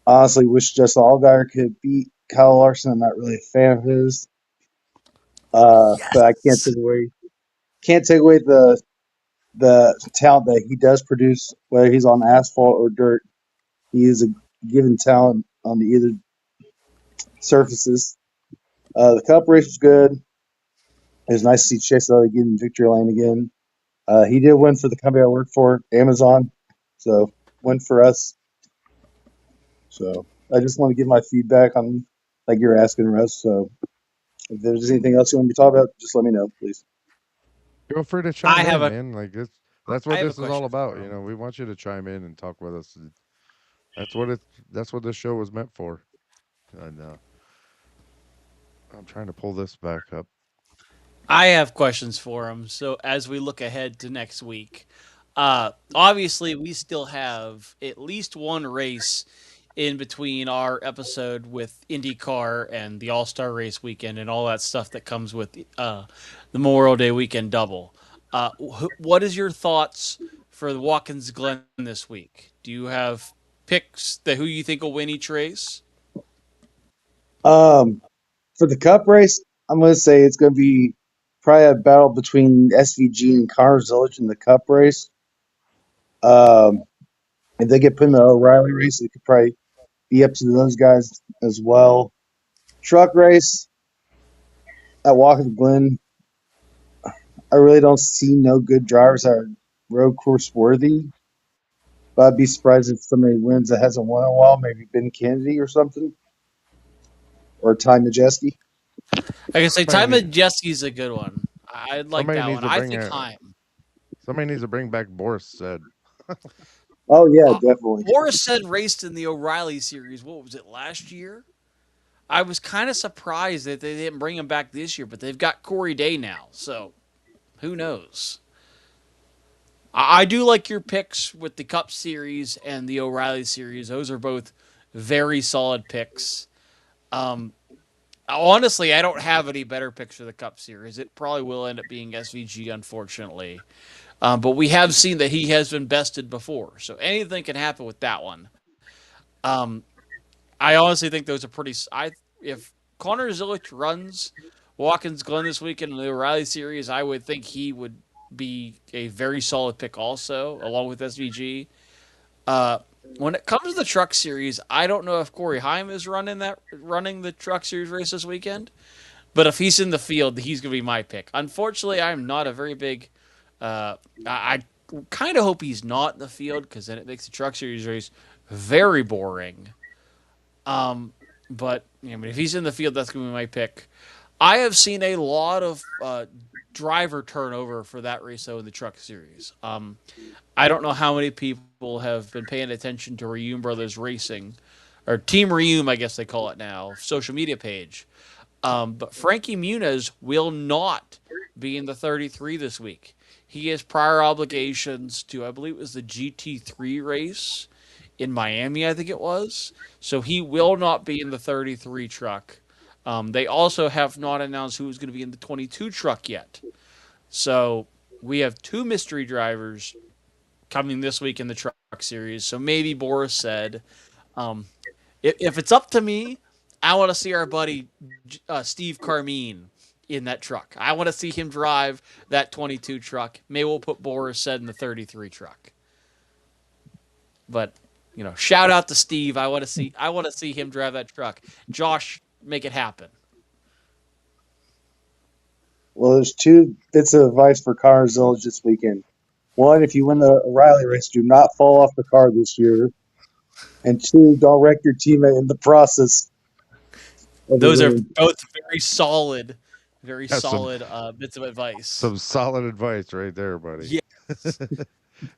honestly, wish Justin Allgaier could beat Kyle Larson. I'm not really a fan of his, but I Yes. can't take away the talent that he does produce, whether he's on asphalt or dirt. He is a given talent on the either surfaces. The Cup race was good. It was nice to see Chase Elliott get in victory lane again. He did win for the company I work for, Amazon. So win for us. So I just want to give my feedback on like you're asking, Russ. So if there's anything else you want me to talk about, just let me know, please. Feel free to I chime have in, a man. Like that's I what have a this is all question about. for him. We want you to chime in and talk with us. That's what it. That's what this show was meant for. And I'm trying to pull this back up. I have questions for him. So as we look ahead to next week, obviously we still have at least one race in between our episode with IndyCar and the All Star Race weekend and all that stuff that comes with the Memorial Day weekend double. What is your thoughts for the Watkins Glen this week? Do you have picks that who you think will win each race? Um, for the Cup race, I'm going to say it's going to be probably a battle between SVG and Connor Zilic in the Cup race. Um, if they get put in the O'Reilly race, it could probably be up to those guys as well. Truck race at Watkins Glen, I really don't see no good drivers that are road course worthy. But I'd be surprised if somebody wins that hasn't won in a while, maybe Ben Kennedy or something, or Ty Majeski. I can say Somebody Time need, of Jesse's a good one. I'd like somebody that needs one. to I bring think a Heim. somebody needs to bring back Boris said. Oh yeah, Uh, definitely. Boris said raced in the O'Reilly series. What was it last year? I was kind of surprised that they didn't bring him back this year, but they've got Corey Day now, so who knows? I do like your picks with the Cup Series and the O'Reilly Series. Those are both very solid picks. Um, Honestly, I don't have any better picks for the Cup Series. It probably will end up being SVG, unfortunately. But we have seen that he has been bested before, so anything can happen with that one. Um, I honestly think those are pretty. If Connor Zilic runs Watkins Glen this weekend in the O'Reilly Series, I would think he would be a very solid pick also, along with SVG. Uh, when it comes to the Truck Series, I don't know if Corey Heim is running the Truck Series race this weekend, but if he's in the field, he's going to be my pick. Unfortunately, I'm not a very big. I kind of hope he's not in the field because then it makes the Truck Series race very boring. Um, but I mean, if he's in the field, that's going to be my pick. I have seen a lot of driver turnover for that race though in the Truck Series. I don't know how many people have been paying attention to Reum Brothers Racing, or Team Reum, I guess they call it now, social media page. But Frankie Muniz will not be in the 33 this week. He has prior obligations to, I believe it was the GT3 race in Miami, I think it was. So he will not be in the 33 truck. They also have not announced who's going to be in the 22 truck yet. So we have two mystery drivers coming this week in the truck series. So maybe Boris said, um, if it's up to me, I want to see our buddy Steve Carmine in that truck. I want to see him drive that 22 truck. Maybe we'll put Boris said in the 33 truck. But shout out to Steve. I want to see him drive that truck. Josh, make it happen. Well, there's two bits of advice for car zones this weekend. One, if you win the O'Reilly race, do not fall off the car this year. And two, don't wreck your teammate in the process of the Those are race. both very That's solid bits of advice. some solid advice right there, buddy. Yes,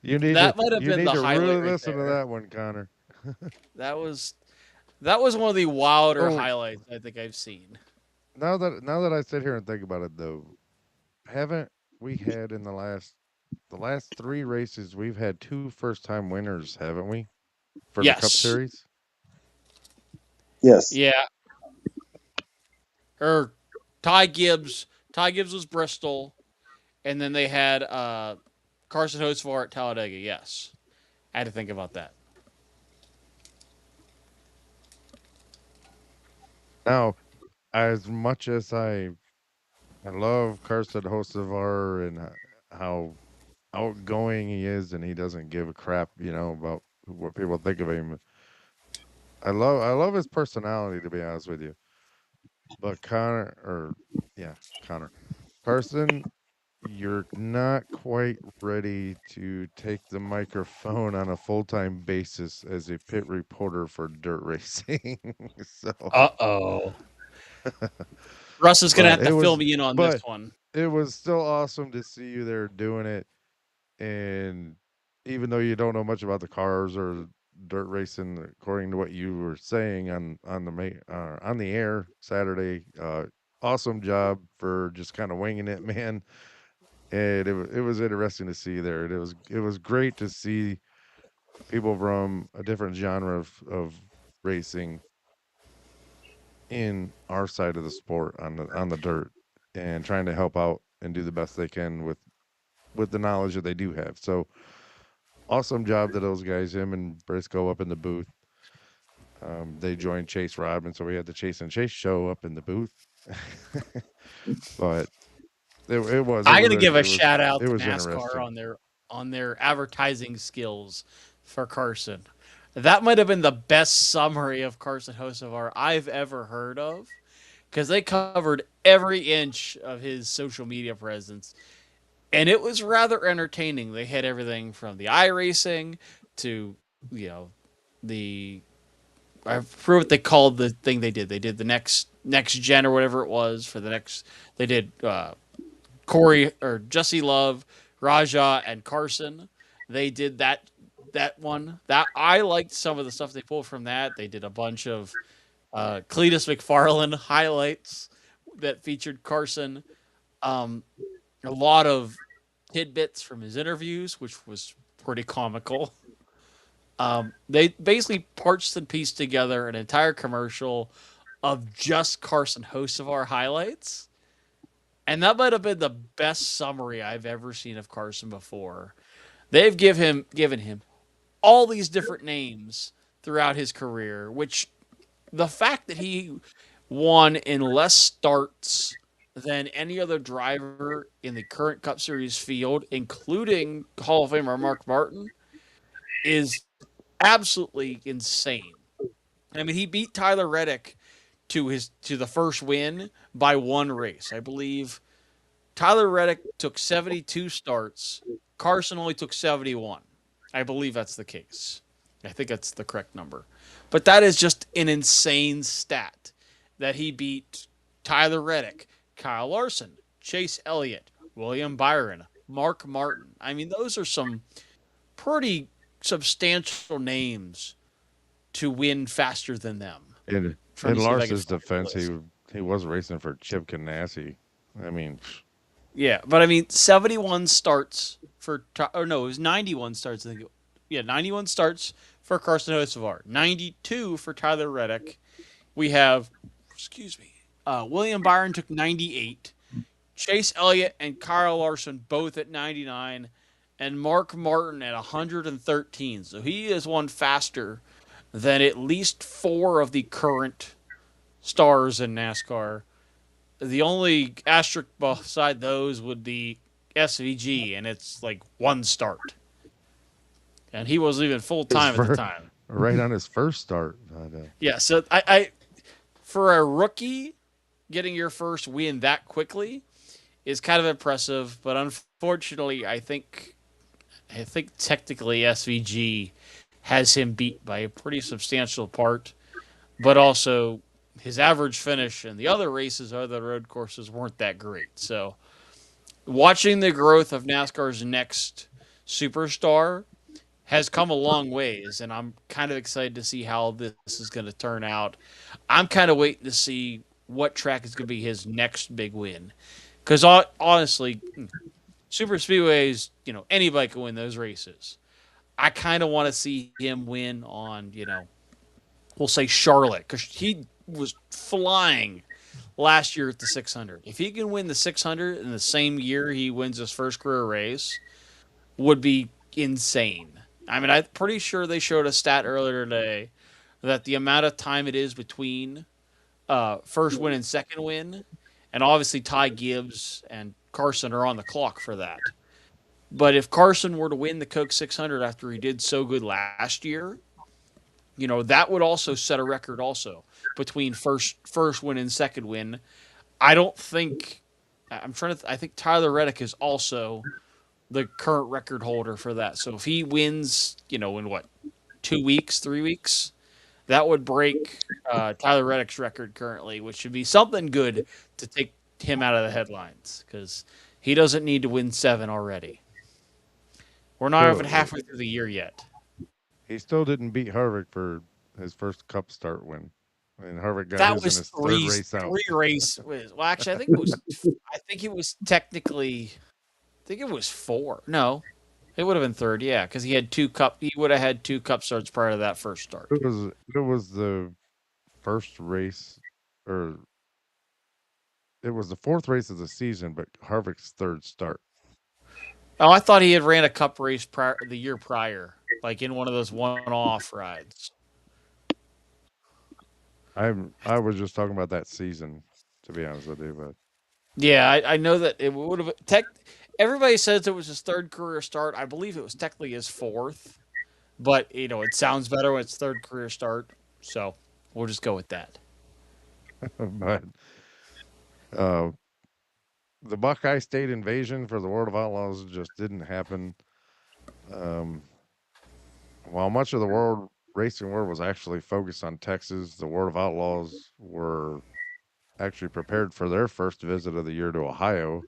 You need to that might have you been need the to highlight really right listen to there. that one, Connor. That was that was one of the wilder Oh, highlights I think I've seen. now that I sit here and think about it though, haven't we had in the last three races we've had two first time winners, haven't we? For the Cup Yes, Series? Yes. yeah. Or Ty Gibbs. Ty Gibbs was Bristol, and then they had Carson Hocevar at Talladega. Yes, I had to think about that. Now, as much as I love Carson Hocevar and how outgoing he is, and he doesn't give a crap, about what people think of him. I love his personality, to be honest with you. But Connor Carson, you're not quite ready to take the microphone on a full-time basis as a pit reporter for dirt racing. So, Uh-oh. Russ is gonna but have to it fill was, me in on this but one. it was still awesome to see you there doing it. And even though you don't know much about the cars or dirt racing, according to what you were saying on the air Saturday, awesome job for just kind of winging it, man. And it was interesting to see there. And it was great to see people from a different genre of racing in our side of the sport on the dirt and trying to help out and do the best they can with the knowledge that they do have. So awesome job to those guys, him and Briscoe up in the booth. They joined Chase Robin, so we had the Chase and Chase show up in the booth. But it, it was it I'm was gonna a, give a it was shout it out to was NASCAR interesting. on their advertising skills for Carson. That might have been the best summary of Carson Hocevar I've ever heard of, because they covered every inch of his social media presence, and it was rather entertaining. They had everything from the iRacing to the I forget what they called the thing they did. They did the next gen or whatever it was for the next. They did Corey or Jesse Love, Raja, and Carson. They did that one. That I liked some of the stuff they pulled from that. They did a bunch of Cletus McFarland highlights that featured Carson. Um, a lot of tidbits from his interviews, which was pretty comical. They basically parched and pieced together an entire commercial of just Carson Hocevar highlights. And that might have been the best summary I've ever seen of Carson before. They've given him all these different names throughout his career, which the fact that he won in less starts than any other driver in the current Cup Series field, including Hall of Famer Mark Martin, is absolutely insane. I mean, he beat Tyler Reddick to the first win by one race. I believe Tyler Reddick took 72 starts. Carson only took 71. I believe that's the case. I think that's the correct number. But that is just an insane stat that he beat Tyler Reddick, Kyle Larson, Chase Elliott, William Byron, Mark Martin. I mean, those are some pretty substantial names to win faster than them. In Trying in to see if I can Lars's find the defense, he list. he was racing for Chip Ganassi. I mean, Yeah, but I mean, 71 starts for, or no, it was 91 starts. I think, yeah, 91 starts for Carson Hocevar, 92 for Tyler Reddick. We have, excuse me, William Byron took 98, Chase Elliott and Kyle Larson both at 99, and Mark Martin at 113. So he is one faster than at least four of the current stars in NASCAR. The only asterisk beside those would be SVG, and it's like one start. And he wasn't even full His time at the first, time. right on his first start. But, Yeah, so I for a rookie getting your first win that quickly is kind of impressive, but unfortunately, I think technically SVG has him beat by a pretty substantial part, but also his average finish in the other races, other road courses, weren't that great. So watching the growth of NASCAR's next superstar has come a long ways, and I'm kind of excited to see how this is going to turn out. I'm kind of waiting to see what track is going to be his next big win, because honestly, super speedways, anybody can win those races. I kind of want to see him win on, we'll say Charlotte, because he was flying last year at the 600. If he can win the 600 in the same year he wins his first career race, would be insane. I mean, I'm pretty sure they showed a stat earlier today that the amount of time it is between first win and second win, and obviously Ty Gibbs and Carson are on the clock for that. But if Carson were to win the Coke 600 after he did so good last year, that would also set a record also between first win and second win. I don't think I'm trying to. I think Tyler Reddick is also the current record holder for that. So if he wins, in what 2 weeks, 3 weeks, that would break Tyler Reddick's record currently, which should be something good to take him out of the headlines because he doesn't need to win seven already. We're not even still, halfway through the year yet. he still didn't beat Harvick for his first Cup start win. And Harvick got That his in was his third race out. three race. Well, actually, I think it was. I think it was technically. I think it was four. No, it would have been third. Yeah, because he had two cup. He would have had two cup starts prior to that first start. It was the first race, or it was the fourth race of the season, but Harvick's third start. Oh, I thought he had ran a cup race the year prior, like in one of those one-off rides. I was just talking about that season, to be honest with you. But Yeah, I know that it would have. Everybody says it was his third career start. I believe it was technically his fourth, but it sounds better when it's third career start. So we'll just go with that. but uh, the Buckeye State invasion for the World of Outlaws just didn't happen. Um, while much of the world racing world was actually focused on Texas, the World of Outlaws were actually prepared for their first visit of the year to Ohio,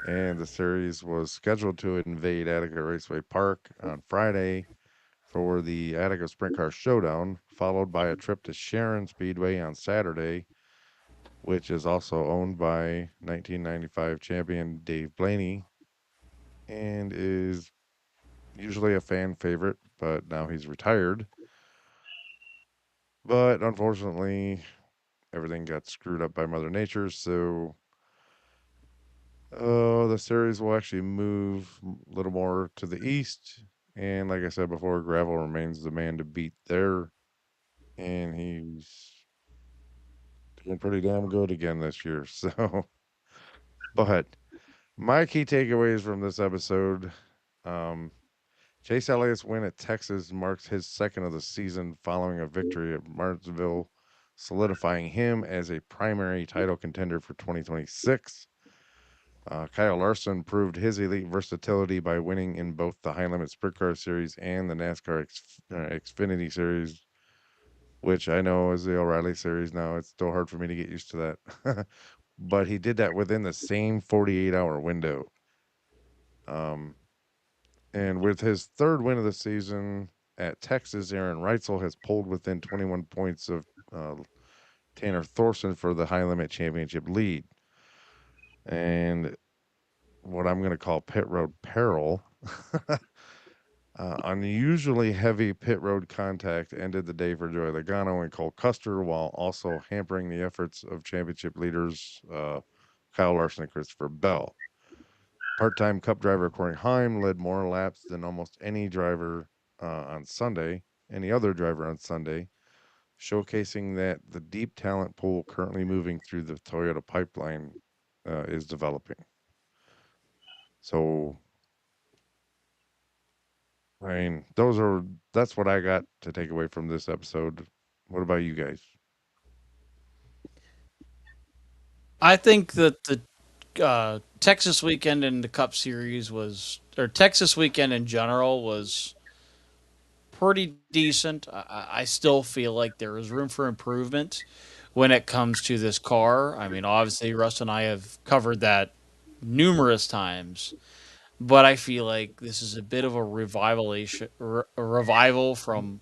and the series was scheduled to invade Attica Raceway Park on Friday for the Attica Sprint Car Showdown, followed by a trip to Sharon Speedway on Saturday, which is also owned by 1995 champion Dave Blaney and is usually a fan favorite, but now he's retired. But unfortunately, everything got screwed up by Mother Nature, so the series will actually move a little more to the east. And like I said before, Gravel remains the man to beat there, and he's doing pretty damn good again this year. So, but my key takeaways from this episode, um, Chase Elliott's win at Texas marks his second of the season following a victory at Martinsville, solidifying him as a primary title contender for 2026. Kyle Larson proved his elite versatility by winning in both the High Limit Sprint Car Series and the NASCAR Xfinity Series, which I know is the O'Reilly Series now. It's still hard for me to get used to that. But he did that within the same 48-hour window. Um, and with his third win of the season at Texas, Aaron Reutzel has pulled within 21 points of uh, Tanner Thorson for the High Limit Championship lead. And what I'm going to call pit road peril. Unusually heavy pit road contact ended the day for Joey Logano and Cole Custer, while also hampering the efforts of championship leaders Kyle Larson and Christopher Bell. Part-time Cup driver Corey Heim led more laps than almost on Sunday, any other driver on Sunday, showcasing that the deep talent pool currently moving through the Toyota pipeline is developing. So, I mean, that's what I got to take away from this episode. What about you guys? I think that the Texas weekend in the Cup Series was, or Texas weekend in general was pretty decent. I still feel like there is room for improvement when it comes to this car. I mean, obviously, Russ and I have covered that numerous times, but I feel like this is a bit of a a revival from.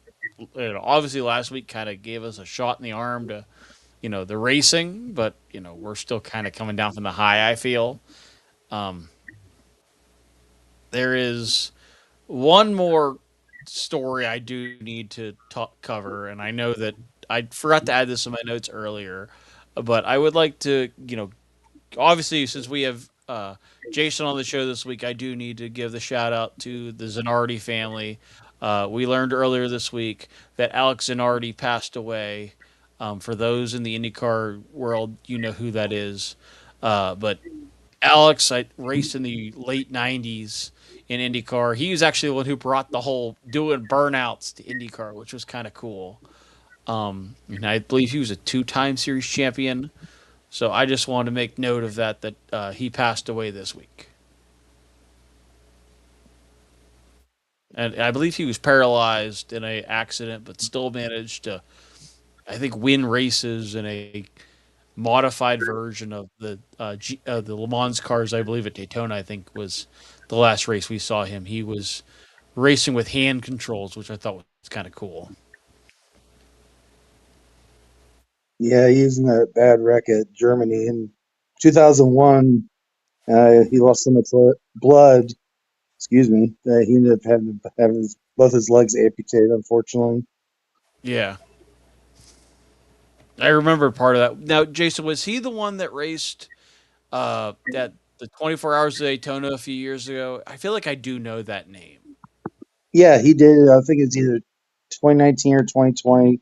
Obviously, last week kind of gave us a shot in the arm to the racing, but we're still kind of coming down from the high. I feel um, there is one more story I do need to cover, and I know that I forgot to add this in my notes earlier, but I would like to, obviously, since we have Jason on the show this week, I do need to give the shout out to the Zanardi family. We learned earlier this week that Alex Zanardi passed away. For those in the IndyCar world, you know who that is. But Alex, I raced in the late '90s in IndyCar. He was actually the one who brought the whole doing burnouts to IndyCar, which was kind of cool. And I believe he was a two-time series champion. So I just wanted to make note of that he passed away this week. And I believe he was paralyzed in a accident, but still managed to, I think, win races in a modified version of the Le Mans cars. I believe at Daytona, I think was the last race we saw him. He was racing with hand controls, which I thought was kind of cool. Yeah, he was in that bad wreck at Germany in 2001. He lost so much blood, excuse me, that he ended up having to have both his legs amputated, unfortunately. Yeah, I remember part of that. Now, Jason, was he the one that raced at the 24 Hours of Daytona a few years ago? I feel like I do know that name. Yeah, he did. I think it's either 2019 or 2020.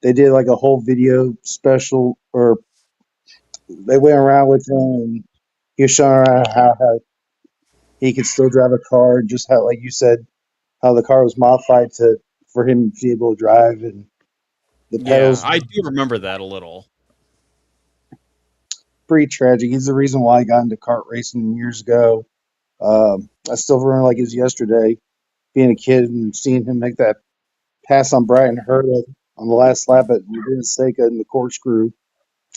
They did like a whole video special, or they went around with him and he was showing around how he could still drive a car, just how, like you said, how the car was modified to for him to be able to drive, and the Yeah, pedals I were do remember that a little. pretty tragic. He's the reason why I got into kart racing years ago. I still remember like it was yesterday, being a kid and seeing him make that pass on Brian Hurta on the last lap at Laguna Seca in the corkscrew.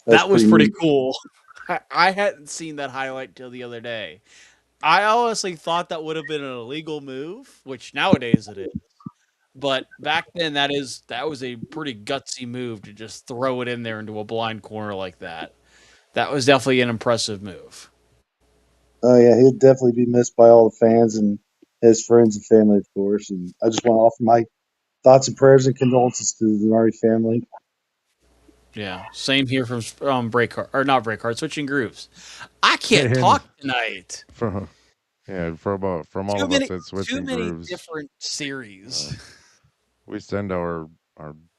That was That was pretty pretty neat. cool. I hadn't seen that highlight till the other day. I honestly thought that would have been an illegal move, which nowadays it is. But back then, that was a pretty gutsy move to just throw it in there into a blind corner like that. That was definitely an impressive move. Oh yeah, he'll definitely be missed by all the fans and his friends and family, of course. And I just want to offer my thoughts and prayers and condolences to the Zanardi family. Yeah, same here from Breakheart or not Breakheart, Switching Grooves. I can't And talk tonight. from from all Too of us many, at too Switching many Grooves, different series. uh, we send our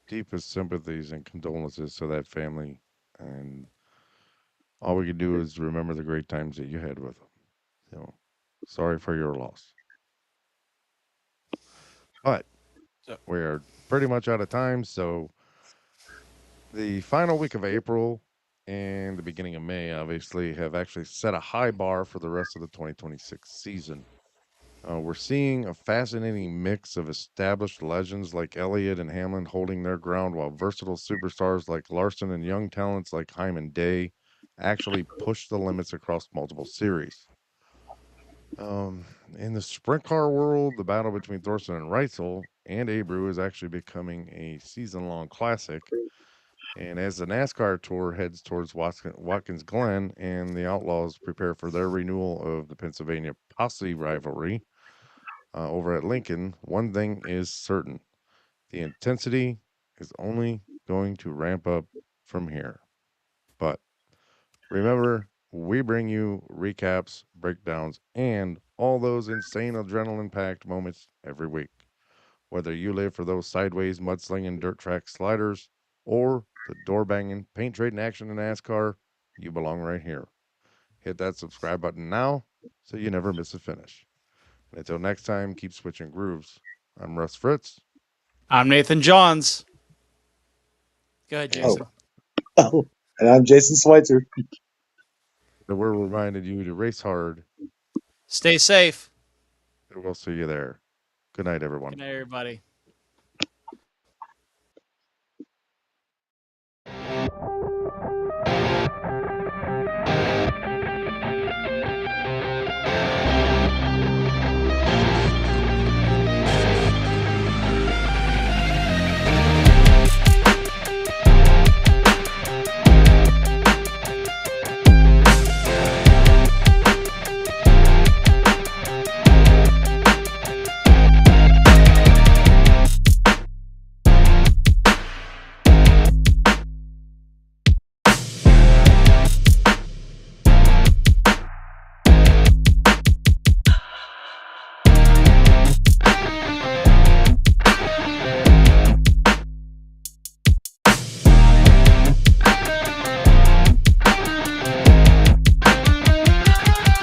deepest sympathies and condolences to that family, and all we can do is remember the great times that you had with them. You know, sorry for your loss, but So, we are pretty much out of time. So the final week of April and the beginning of May, obviously, have actually set a high bar for the rest of the 2026 season. We're seeing a fascinating mix of established legends like Elliott and Hamlin holding their ground, while versatile superstars like Larson and young talents like Hyman Day actually push the limits across multiple series. Um, in the sprint car world, the battle between Thorson and Reutzel and Abreu is actually becoming a season long classic. And as the NASCAR Tour heads towards Watkins Glen and the Outlaws prepare for their renewal of the Pennsylvania Posse rivalry over at Lincoln, one thing is certain: the intensity is only going to ramp up from here. But remember, we bring you recaps, breakdowns, and all those insane adrenaline packed moments every week. Whether you live for those sideways mudslinging dirt track sliders or the door banging paint trading action in NASCAR, you belong right here. Hit that subscribe button now so you never miss a finish. And until next time, keep switching grooves. I'm Russ Fritz. I'm Nathan Johns. Go ahead, Oh, Jason. oh, and I'm Jason Schweitzer. And we're reminded you to race hard, Stay safe. and we'll see you there. Good night, everyone. Good night, everybody.